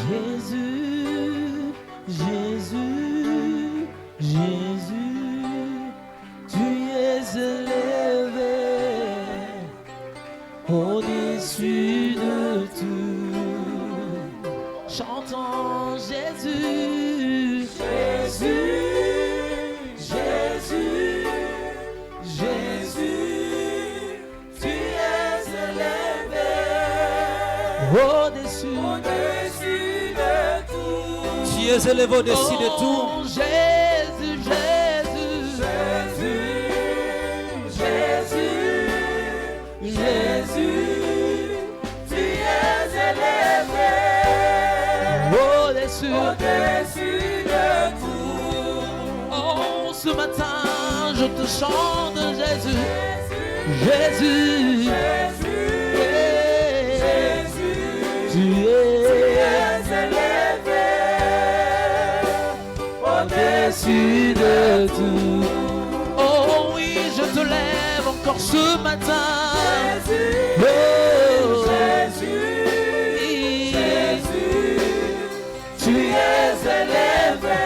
Jésus, Jésus, Jésus, tu es élevé au-dessus de tout. Chantons Jésus, Jésus, Jésus, Jésus, tu es élevé au-dessus de tout. Tu es élevé au-dessus de tout. Oh, Jésus, Jésus, Jésus, Jésus, Jésus, tu es élevé au-dessus de tout. Oh, ce matin, je te chante Jésus, Jésus, tu es élevé au-dessus de tout. Oh oui, je te lève encore ce matin. Oh, tu es élevé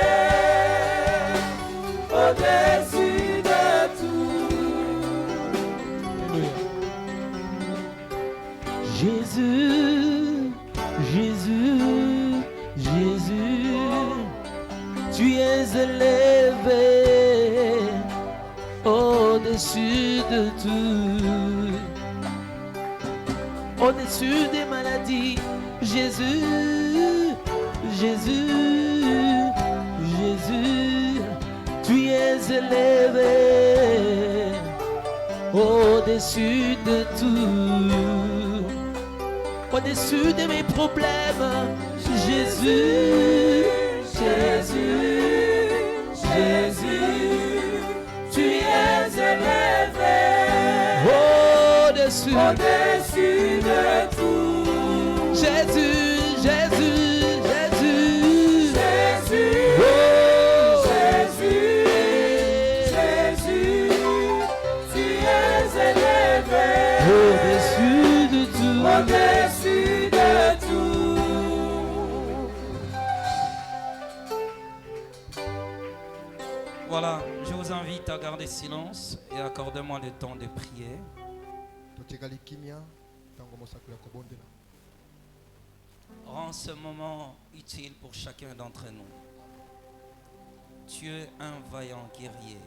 au-dessus de tout. Jésus, Jésus, Jésus, tu es élevé au-dessus de tout, au-dessus des maladies. Jésus, Jésus, Jésus, tu es élevé au-dessus de tout, au-dessus de mes problèmes. Jésus, Jésus, Jésus, tu es élevé au-dessus de tout. Jésus, Jésus, Jésus, Jésus, oh, Jésus, Jésus, tu es élevé au-dessus de tout, au-dessus de tout. Voilà, je vous invite à garder silence et accordez-moi le temps de prier. Rends ce moment utile pour chacun d'entre nous. Tu es un vaillant guerrier.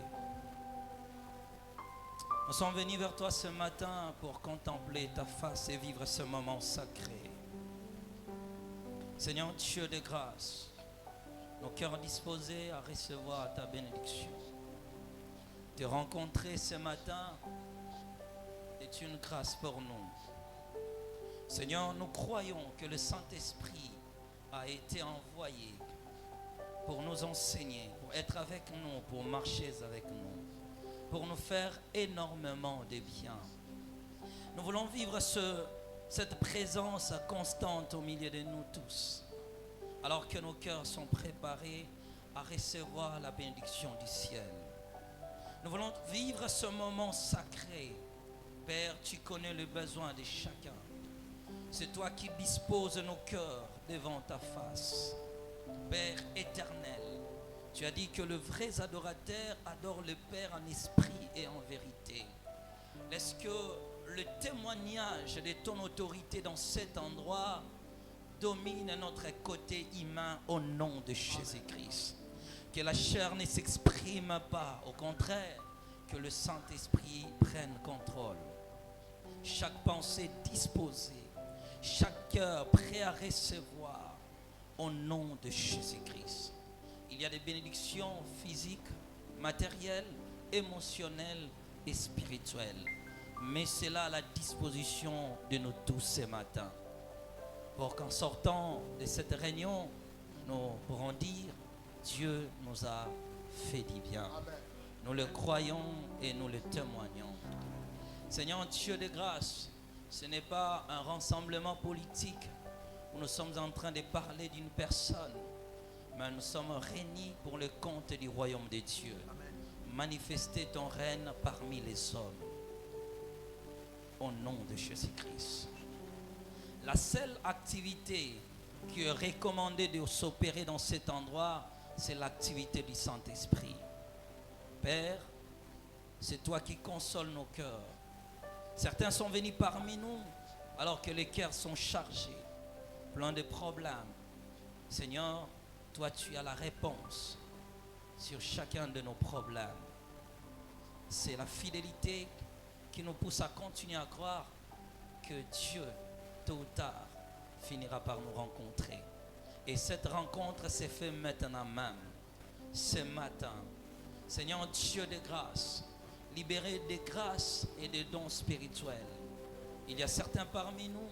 Nous sommes venus vers toi ce matin pour contempler ta face et vivre ce moment sacré. Seigneur Dieu de grâce, nos cœurs disposés à recevoir ta bénédiction. Te rencontrer ce matin est une grâce pour nous. Seigneur, nous croyons que le Saint-Esprit a été envoyé pour nous enseigner, pour être avec nous, pour marcher avec nous, pour nous faire énormément de bien. Nous voulons vivre cette présence constante au milieu de nous tous, alors que nos cœurs sont préparés à recevoir la bénédiction du ciel. Nous voulons vivre ce moment sacré. Père, tu connais le besoin de chacun. C'est toi qui disposes nos cœurs devant ta face. Père éternel, tu as dit que le vrai adorateur adore le Père en esprit et en vérité. Laisse que le témoignage de ton autorité dans cet endroit domine notre côté humain au nom de Jésus-Christ. Que la chair ne s'exprime pas, au contraire, que le Saint-Esprit prenne contrôle. Chaque pensée disposée, chaque cœur prêt à recevoir au nom de Jésus-Christ. Il y a des bénédictions physiques, matérielles, émotionnelles et spirituelles. Mais c'est là à la disposition de nous tous ce matin. Pour qu'en sortant de cette réunion, nous pourrons dire Dieu nous a fait du bien. Amen. Nous le croyons et nous le témoignons. Seigneur Dieu de grâce, ce n'est pas un rassemblement politique où nous sommes en train de parler d'une personne, mais nous sommes réunis pour le compte du royaume de Dieu. Amen. Manifester ton règne parmi les hommes. Au nom de Jésus-Christ. La seule activité qui est recommandé de s'opérer dans cet endroit, c'est l'activité du Saint-Esprit. Père, c'est toi qui consoles nos cœurs. Certains sont venus parmi nous alors que les cœurs sont chargés, pleins de problèmes. Seigneur, toi tu as la réponse sur chacun de nos problèmes. C'est la fidélité qui nous pousse à continuer à croire que Dieu, tôt ou tard, finira par nous rencontrer. Et cette rencontre s'est faite maintenant même, ce matin. Seigneur Dieu de grâce, libéré des grâces et des dons spirituels. Il y a certains parmi nous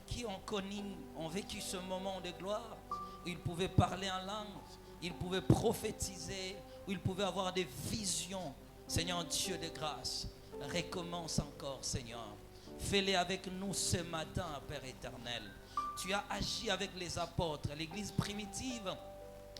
qui ont vécu ce moment de gloire où ils pouvaient parler en langue, ils pouvaient prophétiser, où ils pouvaient avoir des visions. Seigneur Dieu de grâce, recommence encore, Seigneur. Fais-les avec nous ce matin, Père éternel. Tu as agi avec les apôtres, l'église primitive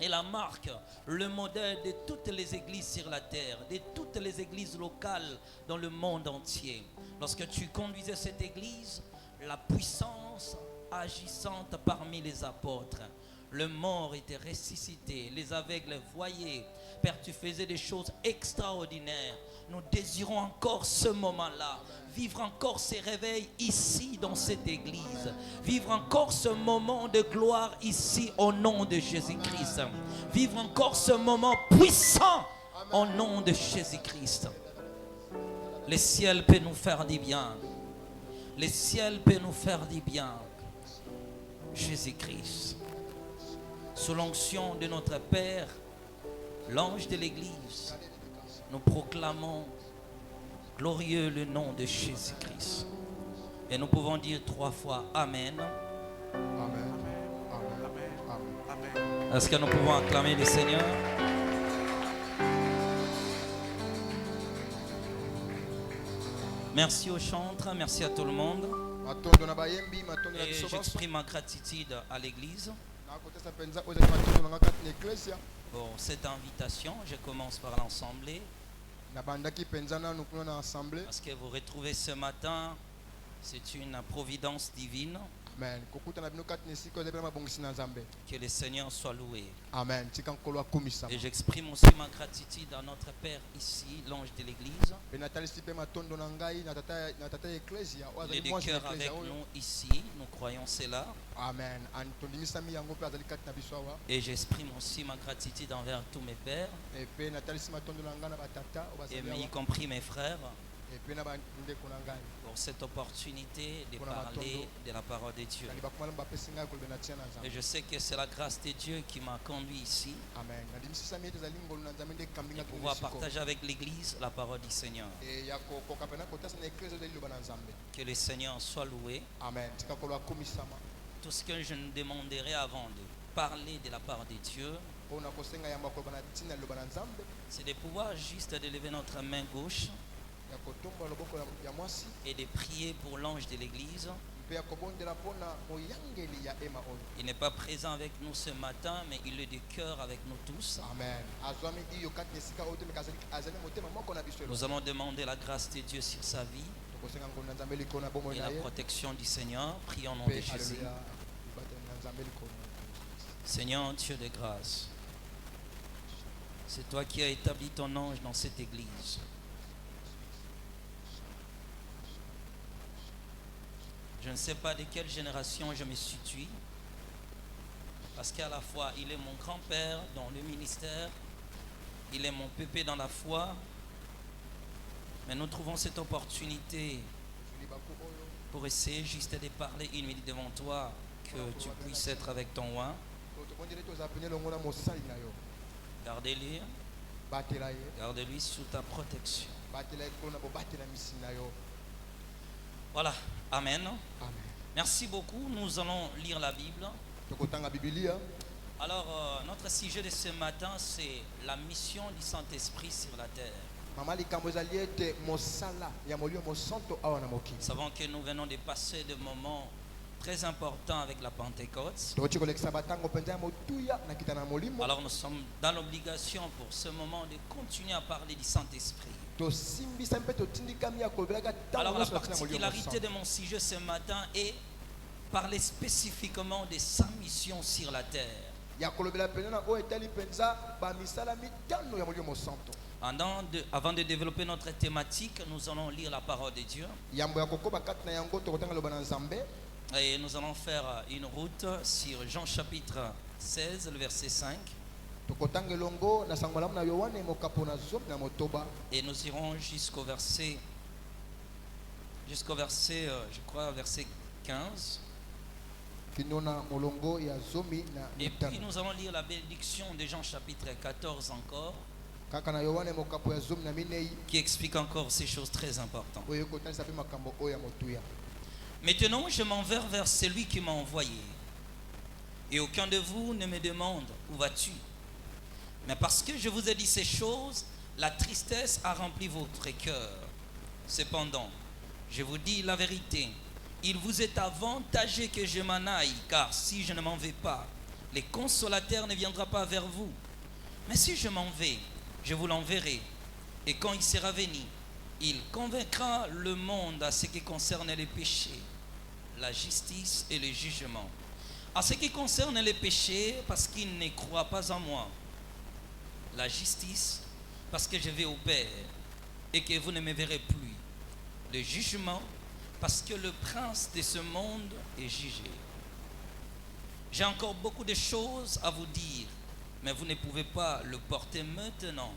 est la marque, le modèle de toutes les églises sur la terre, de toutes les églises locales dans le monde entier. Lorsque tu conduisais cette église, la puissance agissante parmi les apôtres, le mort était ressuscité, les aveugles voyaient. Père, tu faisais des choses extraordinaires. Nous désirons encore ce moment-là, vivre encore ces réveils ici dans cette église, vivre encore ce moment de gloire ici au nom de Jésus-Christ, vivre encore ce moment puissant au nom de Jésus-Christ. Le ciel peut nous faire du bien, le ciel peut nous faire du bien. Jésus-Christ, sous l'onction de notre Père, l'ange de l'église, nous proclamons glorieux le nom de Jésus-Christ. Et nous pouvons dire 3 fois Amen. Amen. Amen. Amen. Est-ce que nous pouvons acclamer le Seigneur? Merci aux chantres, merci à tout le monde. Et j'exprime ma gratitude à l'église pour cette invitation. Je commence par l'Assemblée. Parce que vous retrouvez ce matin, c'est une providence divine. Amen. Que le Seigneur soit loué. Amen. Et j'exprime aussi ma gratitude à notre Père ici, l'ange de l'église. Il est de cœur avec nous ici, nous croyons cela. Amen. Et j'exprime aussi ma gratitude envers tous mes pères, et y compris mes frères, pour cette opportunité de parler de la parole de Dieu. Et je sais que c'est la grâce de Dieu qui m'a conduit ici, de pouvoir partager avec l'église la parole du Seigneur. Que le Seigneur soit loué. Amen. Tout ce que je nous demanderai avant de parler de la parole de Dieu, c'est de pouvoir juste de lever notre main gauche et de prier pour l'ange de l'église. Il n'est pas présent avec nous ce matin, mais il est de cœur avec nous tous. Amen. Nous allons demander la grâce de Dieu sur sa vie et la protection du Seigneur. Prions au nom de Jésus. Seigneur, Dieu de grâce, c'est toi qui as établi ton ange dans cette église. Je ne sais pas de quelle génération je me situe, parce qu'à la fois il est mon grand-père dans le ministère, il est mon pépé dans la foi, mais nous trouvons cette opportunité pour essayer juste de parler une minute devant toi, que tu puisses être avec ton oin. Gardez-lui, gardez-lui sous ta protection. Voilà, Amen. Amen. Merci beaucoup. Nous allons lire la Bible. Alors, notre sujet de ce matin, c'est la mission du Saint-Esprit sur la terre. Nous savons que nous venons de passer des moments très important avec la Pentecôte. Alors nous sommes dans l'obligation pour ce moment de continuer à parler du Saint-Esprit. Alors la particularité de mon sujet ce matin est parler spécifiquement de sa mission sur la terre. Avant de développer notre thématique, nous allons lire la parole de Dieu. Et nous allons faire une route sur Jean chapitre 16, le verset 5. Et nous irons jusqu'au verset, je crois, verset 15. Et puis nous allons lire la bénédiction de Jean chapitre 14 encore, qui explique encore ces choses très importantes. Maintenant, je m'en vais vers celui qui m'a envoyé. Et aucun de vous ne me demande où vas-tu. Mais parce que je vous ai dit ces choses, la tristesse a rempli votre cœur. Cependant, je vous dis la vérité. Il vous est avantageux que je m'en aille, car si je ne m'en vais pas, le consolateur ne viendra pas vers vous. Mais si je m'en vais, je vous l'enverrai. Et quand il sera venu, il convaincra le monde à ce qui concerne les péchés, la justice et le jugement. À ce qui concerne les péchés, parce qu'il ne croit pas en moi. La justice, parce que je vais au Père et que vous ne me verrez plus. Le jugement, parce que le prince de ce monde est jugé. J'ai encore beaucoup de choses à vous dire, mais vous ne pouvez pas le porter maintenant.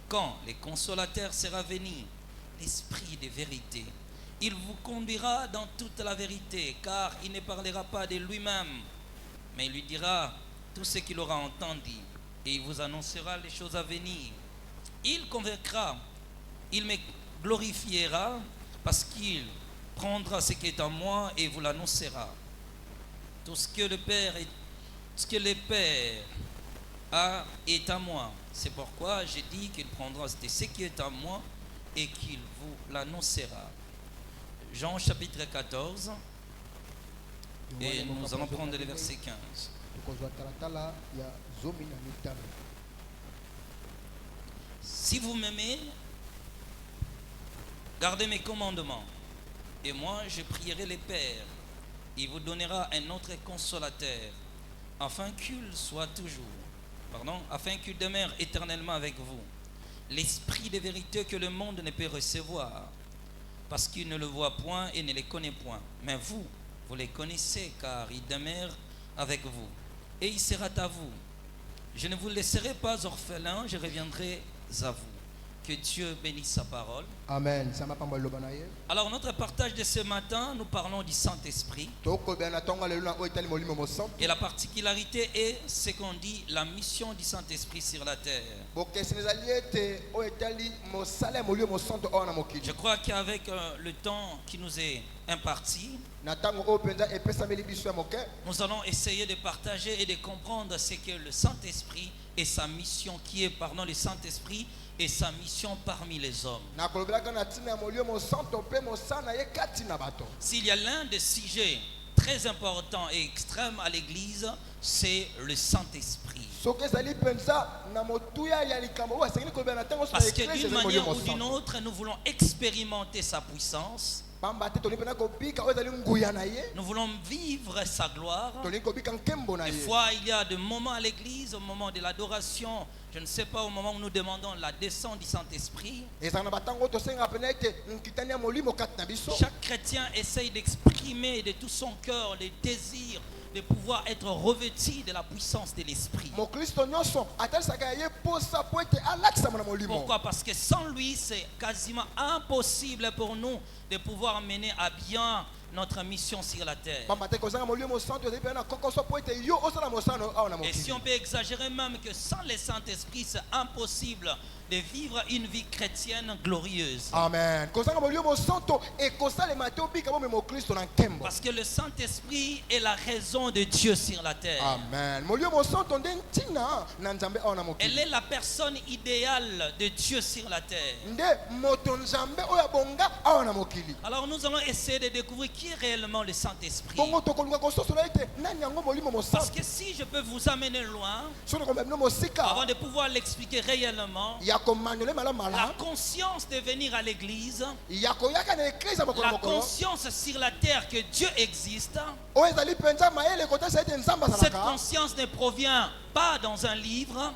Quand le consolateur sera venu, l'esprit de vérité, il vous conduira dans toute la vérité, car il ne parlera pas de lui-même, mais il lui dira tout ce qu'il aura entendu, et il vous annoncera les choses à venir. Il convaincra, il me glorifiera, parce qu'il prendra ce qui est en moi et vous l'annoncera. Tout ce que le Père a est à moi. C'est pourquoi j'ai dit qu'il prendra ce qui est en moi et qu'il vous l'annoncera. Jean chapitre 14, et nous allons prendre le verset 15. Si vous m'aimez, gardez mes commandements. Et moi, je prierai le Père. Il vous donnera un autre consolateur, afin qu'il demeure éternellement avec vous. L'esprit de vérité que le monde ne peut recevoir, parce qu'il ne le voit point et ne le connaît point. Mais vous les connaissez, car il demeure avec vous. Et il sera à vous. Je ne vous laisserai pas orphelin, je reviendrai à vous. Que Dieu bénisse sa parole. Amen. Alors notre partage de ce matin, nous parlons du Saint-Esprit. Et la particularité est ce qu'on dit, la mission du Saint-Esprit sur la terre. Je crois qu'avec le temps qui nous est imparti, nous allons essayer de partager et de comprendre ce que le Saint-Esprit et sa mission, qui est, le Saint-Esprit et sa mission parmi les hommes. S'il y a l'un des sujets très importants et extrêmes à l'Église, c'est le Saint-Esprit. Parce que d'une manière ou d'une autre, nous voulons expérimenter sa puissance. Nous voulons vivre sa gloire. Des fois, il y a des moments à l'église, au moment de l'adoration, je ne sais pas, au moment où nous demandons la descente du Saint-Esprit. Chaque chrétien essaye d'exprimer de tout son cœur les désirs de pouvoir être revêtu de la puissance de l'Esprit. Pourquoi? Parce que sans lui, c'est quasiment impossible pour nous de pouvoir mener à bien notre mission sur la terre. Et si on peut exagérer même que sans le Saint-Esprit, c'est impossible de vivre une vie chrétienne glorieuse. Amen. Parce que le Saint-Esprit est la raison de Dieu sur la terre. Amen. Elle est la personne idéale de Dieu sur la terre. Alors nous allons essayer de découvrir qui est réellement le Saint-Esprit. bongo tokolinga kososola ete nani yango molimo Parce mosantu. que si je peux vous amener loin, Soki nakomema mosika avant de pouvoir l'expliquer réellement, ya komanyole la malamala conscience de venir à l'église, ya koyaka na eklise mokolo la mokolo conscience sur la terre que Dieu existe, oyo ezali mpenza mayele kotasa ete nzambe cette azalaka. conscience ne provient pas dans un livre.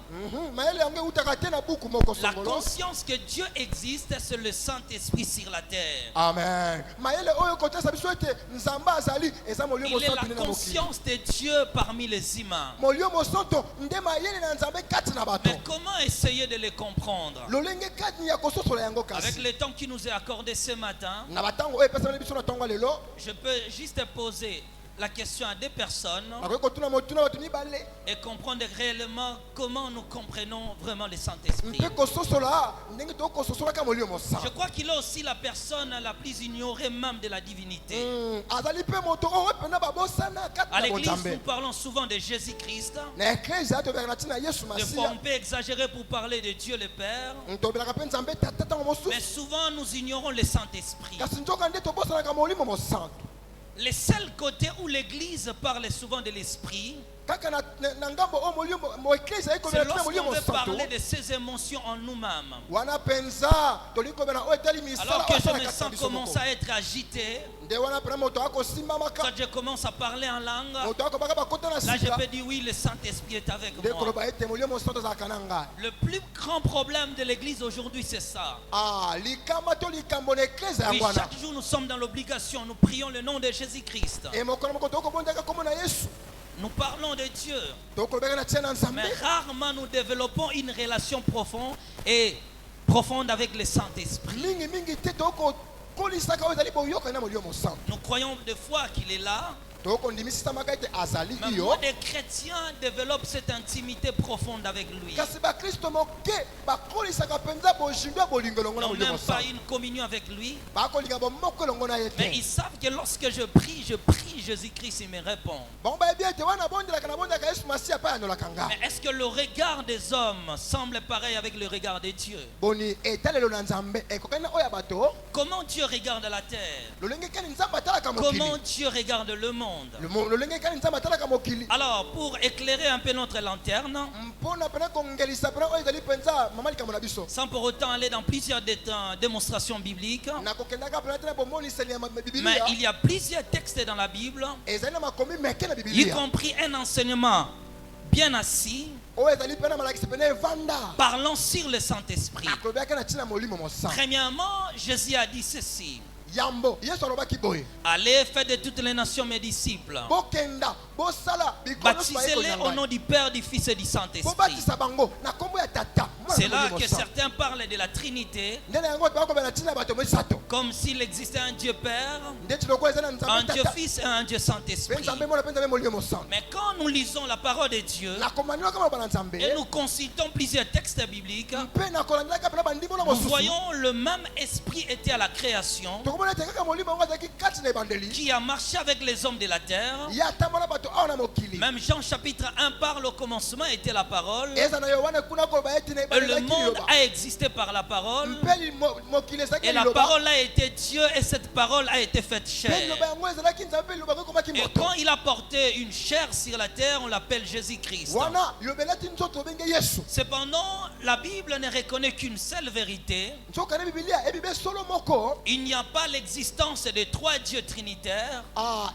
Mayele yango eutaka te na buku moko La songolo. conscience que Dieu existe, c'est le Saint-Esprit sur la terre. Amen. Mayele oyo kotasa biso ete nzambe azali eza molio Il est mosantu la nde na mokili. conscience de Dieu parmi les humains. Molio mosantu nde mayele na nzambe kati na bato. Mais comment essayer de les comprendre? lolenge kati ya kososola yango Avec kasi le temps qui nous est accordé ce matin, na batango oyo epesameli biso na ntongo ya lelo je peux juste poser la question à deux personnes nakoki kotuna motuna bato mibale et comprendre réellement comment nous comprenons vraiment le Saint-Esprit. mpe kososola ndenge tokososolaka molio Je mosantu. crois qu'il est aussi la personne la plus ignorée même de la divinité. azali mpe moto oyo mpena babosana kati À na l'église, nous bonzambe parlons souvent de Jésus-Christ. na eklise tobelaka na ntina yesu Des fois, on masiya peut exagérer pour parler de Dieu le Père. tobelaka mpe nzambe tata ntango Mais mosusu souvent, nous ignorons le Saint-Esprit. kasi nzoka nde tobosanaka molimo mosantu. Le seul côté où l'Église parle souvent de l'Esprit, kaka na ngambo oyo molio moeklise c'est ayikobela tina molio lorsqu'on veut mosantu parler de ses émotions en nous-mêmes. wana mpenza tolingi kobela oyo etali misala Alors que oyo je asalaka me kati na sens biso commencer moko. à être agité, nde wana mpena moto akosimbamaka quand je commence à parler en langue, moto akobaka bakota na là je sika peux dire oui, le Saint-Esprit est avec nde moi. koloba ete molio mosantu azalaka na ngai. Le plus grand problème de l'Église aujourd'hui, c'est ça. likama to likambo na eklise Oui, yango wana chaque jour nous sommes dans l'obligation, nous prions le nom de Jésus-Christ. e mokolo moko tokobondaka kombo na yesu Nous parlons de Dieu, tokolobeka na tia na nzambe mais rarement nous développons une relation profonde avec le Saint-Esprit. mingi te tokokolisaka oyo ezali boyokani na molio mosantu Nous croyons des fois qu'il est là, tokondimisisamaka ete azali mais iyo moi, des chrétiens développent cette intimité profonde avec lui. kasi bakristo moke bakolisaka mpenza bozindo ya bolingo elongo na Ils n'ont molio même pas mosantu une communion avec lui, bakolinga bomoko elongo na ye mais te ils savent que lorsque je prie Jésus-Christ, il me répond. bango bayebi ete wana nabondelaka yesu masiya mpe ayandolaka nga Mais est-ce que le regard des hommes semble pareil avec le regard de Dieu? boni etalelo na nzambe ekokani na oyo ya bato Comment Dieu regarde la terre? lolenge kani nzambe atalaka Comment mokili Dieu regarde le monde? lolenge kani nzambe atalaka mokili Alors, pour éclairer un peu notre lanterne, mpona pena kongelisa pena oyo ezali mpenza mama likambo na biso sans pour autant aller dans plusieurs démonstrations bibliques, nakokendaka pena te na bomoniseli ya mais bibilia il y a plusieurs textes dans la Bible, ezali na makomi meke na y bibilia compris un enseignement bien assis, oyo ezali pena malakisi pena evanda parlant sur le Saint-Esprit. akolobaki na ntina molimo mosantu Premièrement, Jésus a dit ceci: yambo yesu alobaki boye allez, faites de toutes les nations mes disciples, bokenda bosala bikolo nyonso baptisez-les bayekolia au nom ngai du Père, du Fils et du Saint-Esprit. bobatisa bango na nkombo ya tata mwana C'est na là molimo que mosantu certains parlent de la Trinité, nde na yango bakobela ntina ya bato misato comme s'il existait un Dieu Père, ndeti lokola eza na un nzambe Dieu tata Fils et un Dieu mpe Saint-Esprit. nzambe mwana mpe nzambe molimo mosantu Mais quand nous lisons la parole de Dieu nakomandelaka maloba na nzambe et nous consultons plusieurs textes bibliques, mpe nakolandelaka pena bandimbo na nous mosusu voyons le même esprit était à la création, tokomona ete kaka molimo yango azalaki kati na ebandeli qui a marché avec les hommes de la terre. ye atambola bato awa na mokili Même Jean chapitre 1 parle, au commencement était la parole, eza na yohane kuna koloba ete na et ebandeli le ezalaki monde liloba a existé par la parole, mpe mokili ezalaki et la liloba parole a été Dieu, et cette parole a été faite mpe chair. liloba yango ezalaki nzambe mpe liloba yango ekomaki Et moto quand il a porté une chair sur la terre, on l'appelle Jésus-Christ. wana liloba elati nzoto obenge yesu Cependant, la Bible ne reconnaît qu'une seule vérité: nzoka na bibilia ebibe solo moko il n'y a pas l'existence de trois dieux trinitaires,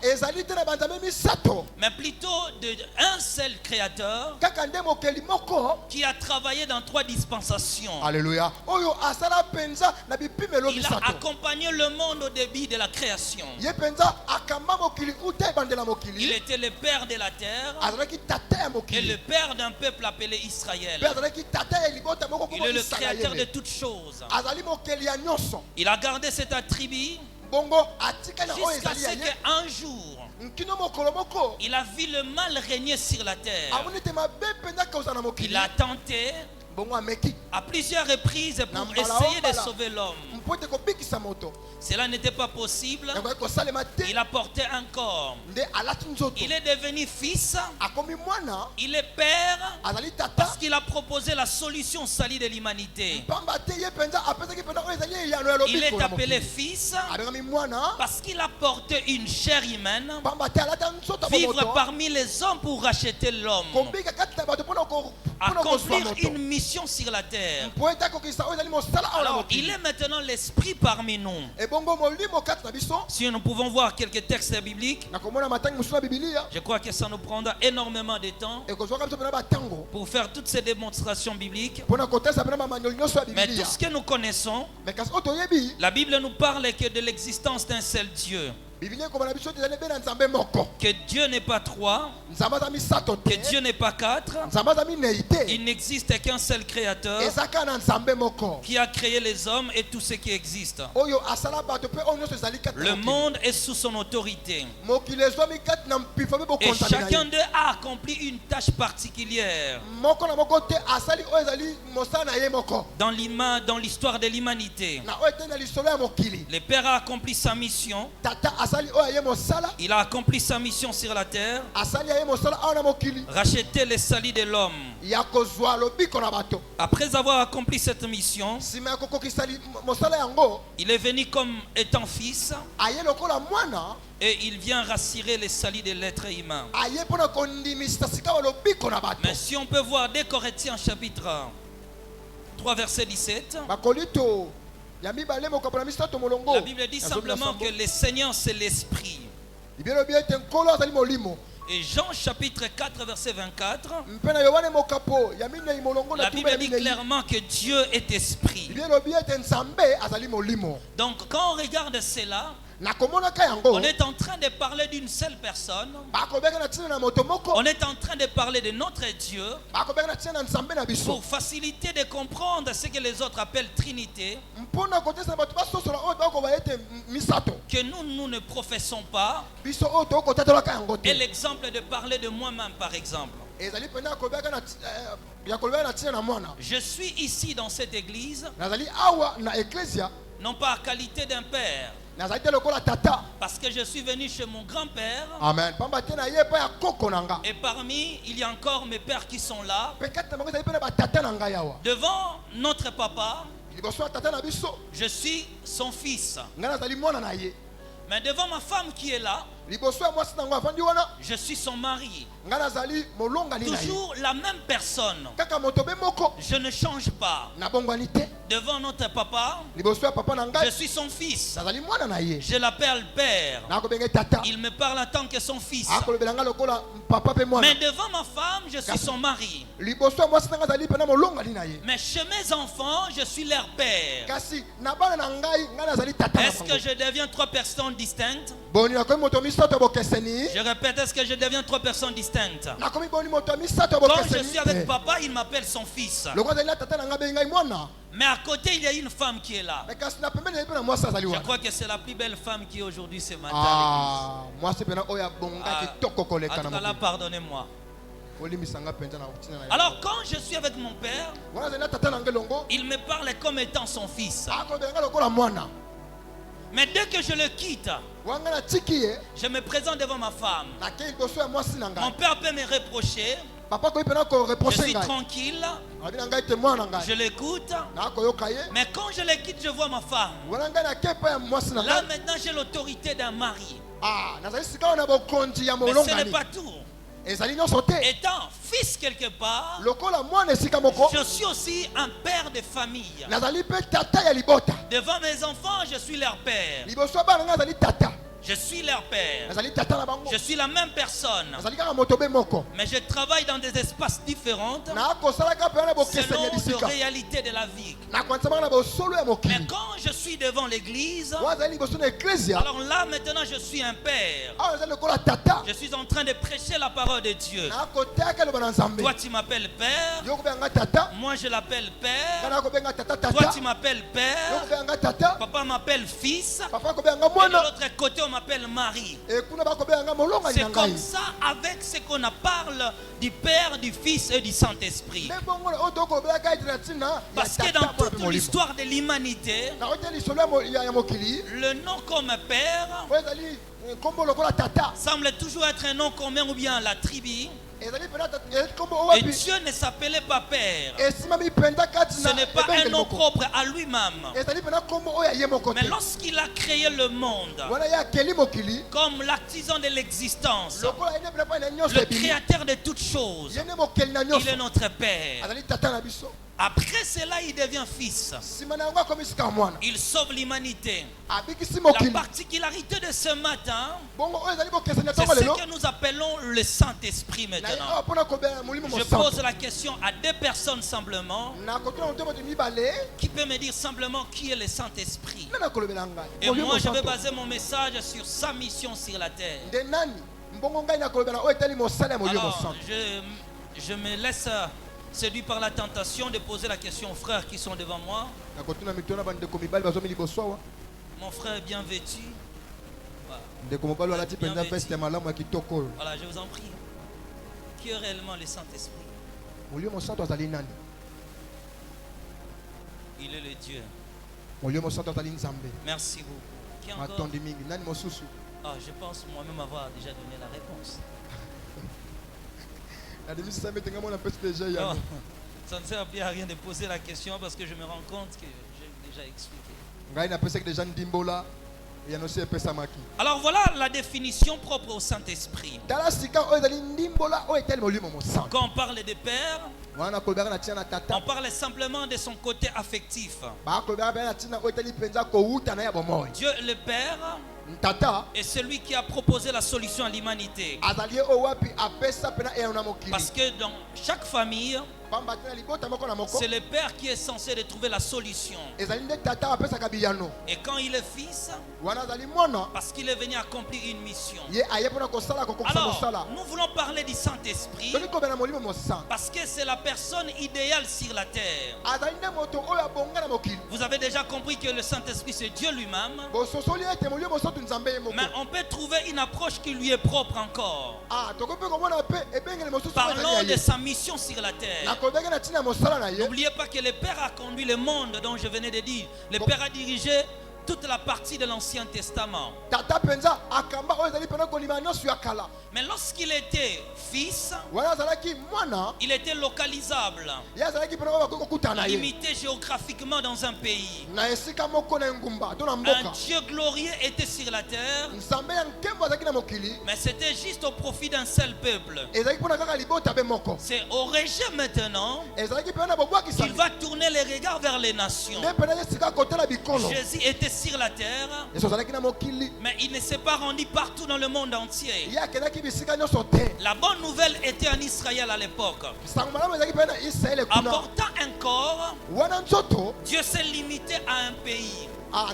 ezali te na banzambe misato mais plutôt d'un seul créateur kaka nde mokeli moko qui a travaillé dans trois dispensations. alleluya oyo asala mpenza na bipimelo Il a misato accompagné le monde au début de la création. ye mpenza akamba mokili uta ebandela Il mokili était le père de la terre azalaki tata ya et le mokili père d'un peuple appelé mpe Israël. azalaki tata ya libota moko Il komo est le créateur de isalaele toutes choses. azali mokeli ya nyonso Il a gardé cet attribut bongo atika na oyo jusqu'à ezali ya ce ye qu'un jour, nkino mokolo moko il a vu le mal régner sur la terre. amoni ete mabe mpenza kauza na Il mokili a tenté bongo ameki à plusieurs reprises pour Nambala essayer de ombala. sauver l'homme. mpo ete kobikisa moto Cela n'était pas possible. yakoki kosalema te Il a porté un corps. nde alati nzoto Il est devenu fils. akomi mwana Il est père azali tata parce qu'il qu'il a proposé la solution salie de l'humanité. pamba te ye penza apesaki penza oyo ezali eyano ya Il lobiko est na appelé mokili. fils Abengami mwana parce qu'il a porté une chair humaine, pamba te alata nzoto ya vivre bomoto parmi les hommes pour racheter l'homme, kobika kati na bato mpona kozwa accomplir moto une mission sur la terre. mpo ete akokisa oyo ezali mosala awa na Alors, il mokili est maintenant l'esprit parmi nous. ebongo molimo kati na biso Si nous pouvons voir quelques textes bibliques, nakomona matangi mosusu na bibilia je crois que ça nous prendra énormément de temps ekozwaka biso mpena batango pour faire toutes ces démonstrations bibliques. mpona kotalisa mpena bamanyoli nyonso ya Mais bibilia tout ce que nous connaissons, mais kasi oyo toyebi la Bible nous parle que de l'existence d'un seul Dieu. bibilia ekomana biso ete ezali mpe na nzambe moko Que Dieu n'est pas trois, nzambe aza misato que te Dieu n'est pas quatre. nzambe aza minei te Il n'existe qu'un seul créateur eza kaka na nzambe moko qui a créé les hommes et tout ce qui existe. oyo asala bato mpe oyo nyonso ezali kati na Le mokili. monde est sous son autorité. mokili ezwami kati na mpifa mpe Et bokonzami na chacun ye d'eux a accompli une tâche particulière moko na moko te asali oyo ezali mosala na ye moko dans l'histoire de l'humanité. na oyo etali na lisolo ya mokili Le Père a accompli sa mission. tata asali oyo aye mosala Il a accompli sa mission sur la terre, asali aye mosala awa na mokili racheter les salis de l'homme. ya kozwa lobiko na bato Après avoir accompli cette mission, nsima ya kokokisa mosala yango il est venu comme étant fils aye lokola mwana et il vient rassurer les salis de l'être humain. aye mpona kondimisa sika wa lobiko na bato Mais si on peut voir 2 Corinthiens chapitre 3 verset 17, bakolito ya mibale mokambo na misato molongo la Bible dit simplement que le Seigneur c'est l'Esprit. bibelobi ete nkolo azali molimo Et Jean chapitre 4 verset 24, mpe na yohane mokapo ya minei molongo na la tumba Bible ya dit minei clairement que Dieu est esprit. bibelobi ete nzambe azali molimo Donc quand on regarde cela, nakomonaka yango on est en train de parler d'une seule personne. bakobeka na ntina na moto moko On est en train de parler de notre Dieu bakobeka na ntina na nzambe na biso pour faciliter de comprendre ce que les autres appellent Trinité, mpona kotesa bato basosola oyo tokoba ete misato que nous ne professons pas. biso oyo tokotatolaka yango Et te l'exemple de parler de moi-même par exemple. ezali mpena ya kolobeka na ntina na mwana Je suis ici dans cette église, nazali awa na eklesia non pas en qualité d'un père, nazali te lokola tata parce que je suis venu chez mon grand-père. amen pamba te na ye epai ya koko na nga Et parmi, il y a encore mes pères qui sont là. mpe kati na bango ezali mpe na batata na ngai awa Devant notre papa, liboso ya tata na biso je suis son fils. ngai nazali mwana na ye Mais devant ma femme qui est là, liboso ya mwasi na ngo afandi wana je suis son mari. ngai nazali molongani na ye Toujours la même personne. kaka moto be moko Je ne change pas. nabongwani te Devant notre papa, liboso ya papa na je ngai suis son fils. nazali mwana na ye Je l'appelle père. nakobenga ye tata Il me parle en tant que son fils. akolobela ngai lokola papa mpe mwana Mais devant ma femme, je suis son mari. liboso ya mwasi na ngai azali mpena molongani na ye Mais chez mes enfants, je suis leur père. kasi na bana na ngai ngai nazali tata na Est-ce que bango je deviens 3 personnes distinctes? boni nakomi moto misato ya bokeseni Je répète, est-ce que je deviens 3 personnes distinctes? nakomi boni moto ya misato ya Quand je bokeseni suis avec te papa, il m'appelle son fils. lokola azali na tata na ngai abengi ngai mwana Mais à côté, il y a une femme qui est là. me kasi na pembeni ezali mpe na mwasi azali Je wana crois que c'est la plus belle femme qui est aujourd'hui ce matin à mwasi mpena oyo abonga l'église. kitoko En koleka tout na cas, là, mokili pardonnez-moi. olimisanga mpenza na ntina na ye Alors, quand je suis avec mon père, wana azali na tata na ngai longo il me parle comme étant son fils. akolobela ngai lokola mwana Mais dès que je le quitte, wanga natiki ye je me présente devant ma femme. nakei liboso ya mwasi na Mon ngai père peut me reprocher. papa koyi mpena Je koreproche suis ngai tranquille. abi na ngai te mwana na Je ngai l'écoute. nakoyoka ye Mais quand je le quitte, je vois ma femme. wana ngai nakei epai ya mwasi na Là, ngai maintenant, j'ai l'autorité d'un mari. nazali sika wana bokonzi ya Mais ce n'est molongani pas tout. ezali nyonso te Étant fils quelque part, lokola mwana esika moko je suis aussi un père de famille. nazali mpe tata ya libota Devant mes enfants, je suis leur père. liboso ya bana ngai azali tata Je suis leur père. nazali tata na bango Je suis la même personne. nazali kaka moto be moko Mais je travaille dans des espaces différents nakosalaka mpe wana bokeseni selon ya la bisika réalité de la vie. nakwanzamaka na bosolo ya Mais mokili quand je suis devant l'église, wana azali liboso na eklesia alors là maintenant je suis un père. awa nazali lokola tata Je suis en train de prêcher la parole de Dieu. nakoteyaka eloba na nzambe Toi tu m'appelles père, yo kobenga ngai tata moi je l'appelle ngai père. nakobenga tata Toi tata tu m'appelles yo père, kobenga ngai tata papa m'appelle fils. papa kobenga ngai Et de mwana l'autre côté on m'appelle mari. ekuna bakobenga ngai molongani C'est na comme ngai ça avec ce qu'on parle du Père, du Fils et du Saint-Esprit. nde bongo oyo tokolobelaka ete na ntina ya Parce que tata dans mpona toute mpe molimo l'histoire de l'humanité, nakotia lisolo ya mokili le nom comme Père oyo ezali nkombo lokola tata semble toujours être un nom commun ou bien la tribu. Et Dieu ne s'appelait pas Père. Ce n'est pas un nom propre à lui-même. Mais lorsqu'il a créé le monde comme l'artisan de l'existence, le créateur de toutes choses, il est notre Père. Après cela, il devient fils. Il sauve l'humanité. La particularité de ce matin, c'est ce que nous appelons le Saint-Esprit maintenant. Je pose la question à deux personnes simplement. Qui peut me dire simplement qui est le Saint-Esprit? Et moi, je vais baser mon message sur sa mission sur la terre. Alors, je me laisse séduit par la tentation de poser la question aux frères qui sont devant moi. Mon frère est bien vêtu. Voilà, je vous en prie. Qui est réellement le Saint-Esprit? Il est le Dieu. Merci beaucoup. Qui encore? Ah, je pense moi-même avoir déjà donné la réponse. Non, ça ne sert plus à rien de poser la question parce que je me rends compte que j'ai déjà expliqué. Alors voilà la définition propre au Saint-Esprit. Quand on parle de Père, on parle simplement de son côté affectif. Dieu le Père est celui qui a proposé la solution à l'humanité. Parce que dans chaque famille, c'est le Père qui est censé de trouver la solution. Et quand il est fils, parce qu'il est venu accomplir une mission. Alors, nous voulons parler du Saint-Esprit parce que c'est la personne idéale sur la terre. Vous avez déjà compris que le Saint-Esprit c'est Dieu lui-même. Mais on peut trouver une approche qui lui est propre encore. Parlons de sa mission sur la terre. N'oubliez pas que le Père a conduit le monde dont je venais de dire. Le Père a dirigé toute la partie de l'Ancien Testament. Mais lorsqu'il était fils, il était localisable, limité géographiquement dans un pays. Un Dieu glorieux était sur la terre, mais c'était juste au profit d'un seul peuple. C'est au régime maintenant qu'il va tourner les regards vers les nations. Jésus était sur la terre, mais il ne s'est pas rendu partout dans le monde entier. La bonne nouvelle était en Israël à l'époque. Apportant un corps, Dieu s'est limité à un pays, à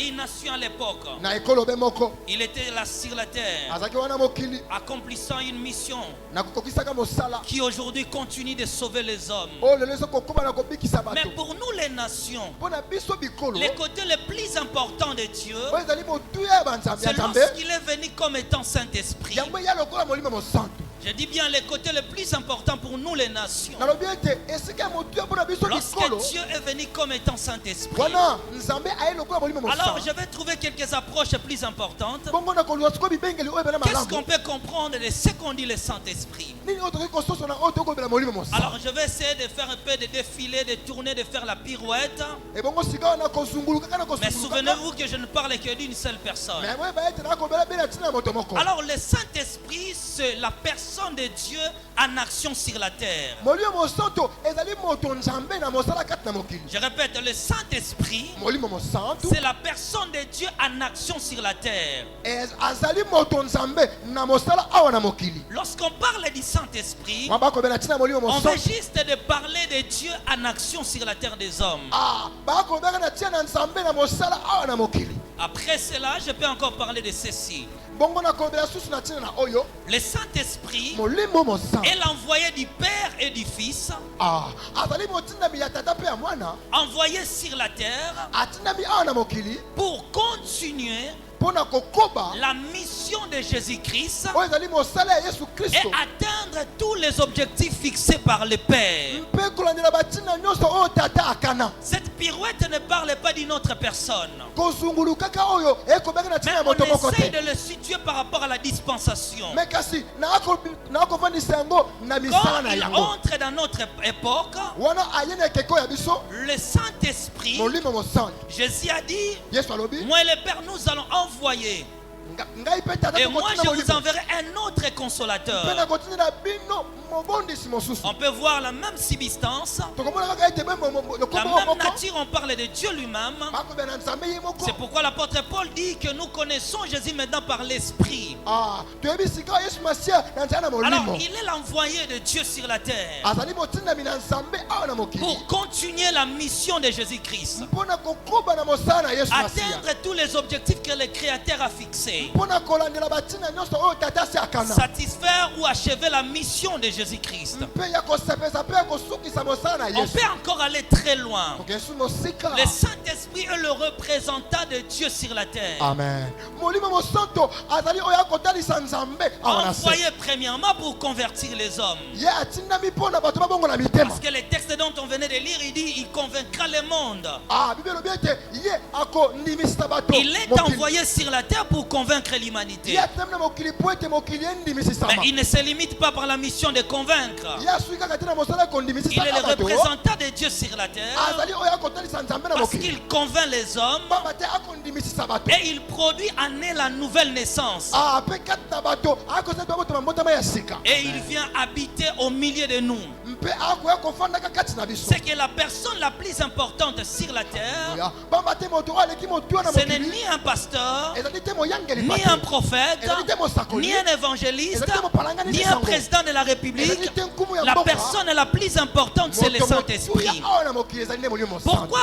une nation à l'époque. Il était là sur la terre, accomplissant une mission qui aujourd'hui continue de sauver les hommes. Mais pour nous les nations, le côté le plus important de Dieu, c'est lorsqu'il est venu comme étant Saint-Esprit. Je dis bien le côté le plus important pour nous les nations. Lorsque Dieu est venu comme étant Saint-Esprit, alors je vais trouver quelques approches plus importantes. Qu'est-ce qu'on peut comprendre de ce qu'on dit le Saint-Esprit? Alors je vais essayer de faire un peu de défilé, de tourner, de faire la pirouette. Mais souvenez-vous que je ne parle que d'une seule personne. Alors le Saint-Esprit, c'est la personne de Dieu en action sur la terre. Je répète, le Saint-Esprit, c'est la personne de Dieu en action sur la terre. Lorsqu'on parle du Saint-Esprit, on veut juste de parler de Dieu en action sur la terre des hommes. Après cela, je peux encore parler de ceci. Le Saint-Esprit est l'envoyé du Père et du Fils, envoyé sur la terre pour continuer la mission mission de Jésus-Christ oyo ezali mosala ya Yesu et Kristo atteindre tous les objectifs fixés par le Père. mpe kolandela batina nyonso oyo tata akana Cette pirouette ne parle pas d'une autre personne. kozungulu kaka oyo ekobaki na Mais ntina ya moto on moko essaye te de le situer par rapport à la dispensation. me kasi nakovandisa yango na misala Quand na il yango entre dans notre époque, wana aye na ekeko ya biso le Saint-Esprit, molimo mosantu Jésus a dit, yesu alobi moi et le Père, nous allons envoyer. ngai mpe tata Et moi, tokotina je vous molimo enverrai un autre mpe consolateur. nakotindela bino mobondisi mosusu On peut voir la même substance, tokomona kaka ete la lokombo même moko nature, on parle de Dieu lui-même. bakobela na nzambe ye moko C'est pourquoi l'apôtre Paul dit que nous connaissons Jésus maintenant par l'Esprit. toyebi sika yesu masiya na nzala na Alors, molimo il est l'envoyé de Dieu sur la terre azali motindami na nzambe awa na mokili pour continuer la mission de Jésus-Christ. mpona kokoba na mosala na yesu masiya Atteindre tous les objectifs que le Créateur a fixés. mpona kolandela batina nyonso oyo tata asi akana Satisfaire ou achever la mission de Jésus-Christ. mpe ya kosepesa mpe ya kosukisa mosala na On yesu peut encore aller très loin. kokesu mosika Le Saint-Esprit est le représentant de Dieu sur la terre. amen molimo mosantu azali oyo akotalisa nzambe awa na se Envoyé premièrement pour convertir les hommes. ye atindami mpona bato babongola mitema Parce que les textes dont on venait de lire, il dit il convaincra le monde. bible elobi ete ye akondimisa bato Il est mokili. envoyé sur la terre pour convaincre l'humanité. ye atindami na mokili po ete mokili Mais endimisisama il ne se limite pas par la mission de convaincre. ye asui kaka te na mosala Il est kondimisisaka le bato représentant de Dieu sur la terre azali oyo akotalisa nzambe na parce mokili qu'il convainc les hommes pamba te akondimisisa bato et il produit en eux la nouvelle naissance. mpe kati na bato akosala bato bambotama ya sika Et il vient habiter au milieu de nous. mpe akoya kofandaka kati na biso C'est que la personne la plus importante sur la terre, pamba te moto oyo aleki motua na ce n'est mokili ni un pasteur, ezali te moyangeli ni un prophète, ezali te mosakoli ni un évangéliste, ezali te mopalangani ni un sango président de la République. ezali te nkumu ya La mboka personne la plus importante, c'est le moto Saint-Esprit. motuya awa na mokili ezali nde molimo mosantu Pourquoi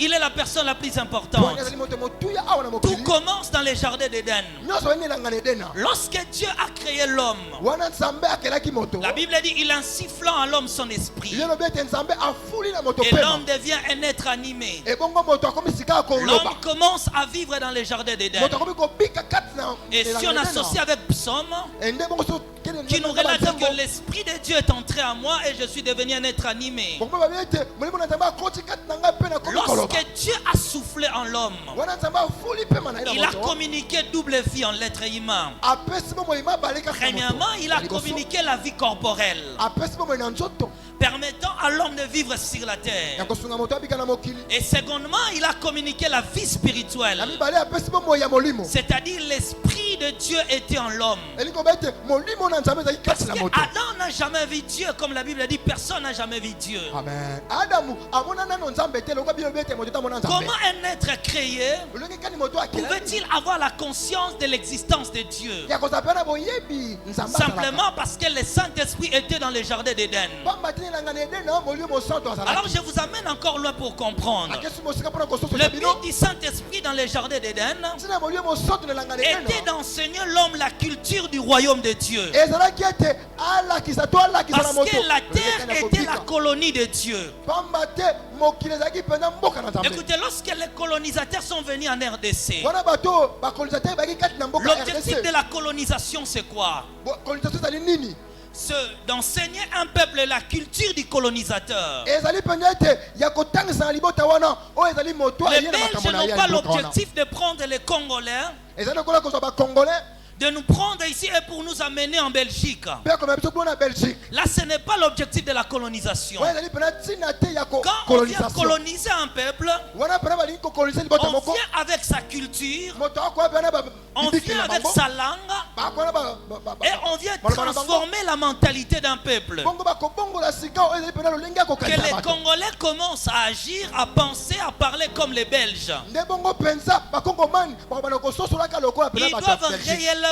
il est la personne la plus importante? ezali moto motuya awa na Tout mokili commence dans les jardins d'Éden. nyonso baninelanga na edena Lorsque Dieu a créé l'homme, wana nzambe akelaki moto la Bible dit il insufflant en l'homme son esprit. yelobi ete nzambe afuli na moto Et pema l'homme devient un être animé. ebongo moto akomi sika ya koloba L'homme commence à vivre dans les jardins d'Éden. moto akomi kobika kati na Et si on associe avec Psaume, ende bongo so qui nous relate que l'esprit de Dieu est entré en moi et je suis devenu un être animé. bongo babi ete molimo na nzambe akoti kati na ngai mpe nakomi koloba Lorsque Dieu a soufflé en l'homme, wana nzambe afuli pema na ye il na a moto communiqué double vie en l'être humain. apesi bomoi mabale kaka na Premièrement, moto il a Ya liboso, communiqué la vie corporelle, apesi bomoi na nzoto permettant à l'homme de vivre sur la ya terre. kosunga moto abika na mokili Et secondement, il a communiqué la vie na spirituelle, mibale apesi bomoi ya molimo c'est-à-dire l'esprit de Dieu était en l'homme. elingi koba ete molimo na nzambe ezali Parce kati na que moto Adam n'a jamais vu Dieu, comme la Bible dit, personne n'a jamais vu Dieu. amen adamu amona nano nzambe te lokola bino ete moto tamona nzambe Comment un être créé olongi kani moto akela pouvait-il avoir la conscience de l'existence de Dieu? ya kozala mpe na boyebi nzambe Simplement parce que le Saint-Esprit était dans le jardin d'Éden. pamba tinelanga na edena molimo mosantu Alors azalaki je vous amène encore loin pour comprendre. akesi mosika mpona kososola Le bino but du Saint-Esprit dans le jardin d'Éden ntina molimo mosantu nelanga na était edena d'enseigner l'homme la culture du royaume de Dieu. ezalaki ete alakisa to alakisa na Parce moto que la terre était la colonie de Dieu. pamba te mokili ezalaki mpenza mboka na nzambe Écoutez, lorsque les colonisateurs sont venus en RDC, wana bato bakolonisateurs bayaki kati na mboka ya l'objectif de RDC la colonisation, c'est quoi? colonisation ezali nini D'enseigner un peuple la culture du colonisateur. ezali mpenza ete ya kotangisa na libota wana oyo ezali moto Les aye na Belges makambo na ye n'ont ya pas libota wana l'objectif de prendre les Congolais, ezali lokola kozwa bacongolais de nous prendre ici et pour nous amener en Belgique. mpe akomema biso kuna na belgique Là, ce n'est pas l'objectif de la colonisation. oyo ezali mpena ntina te ya Quand on vient colonisation coloniser un peuple, wana mpena balingi kokolonise libota on moko vient avec sa culture, moto akoya mpena on vient avec sa langue, et on vient transformer la mentalité d'un peuple. bongo bakobongola sika oyo ezali mpena lolenge ya Que kokanisa les bato Congolais commencent à agir, à penser, à parler comme les Belges. nde bongo mpenza bakongomani bakobana kososolaka lokola Ils mpena bato ya doivent belgique réellement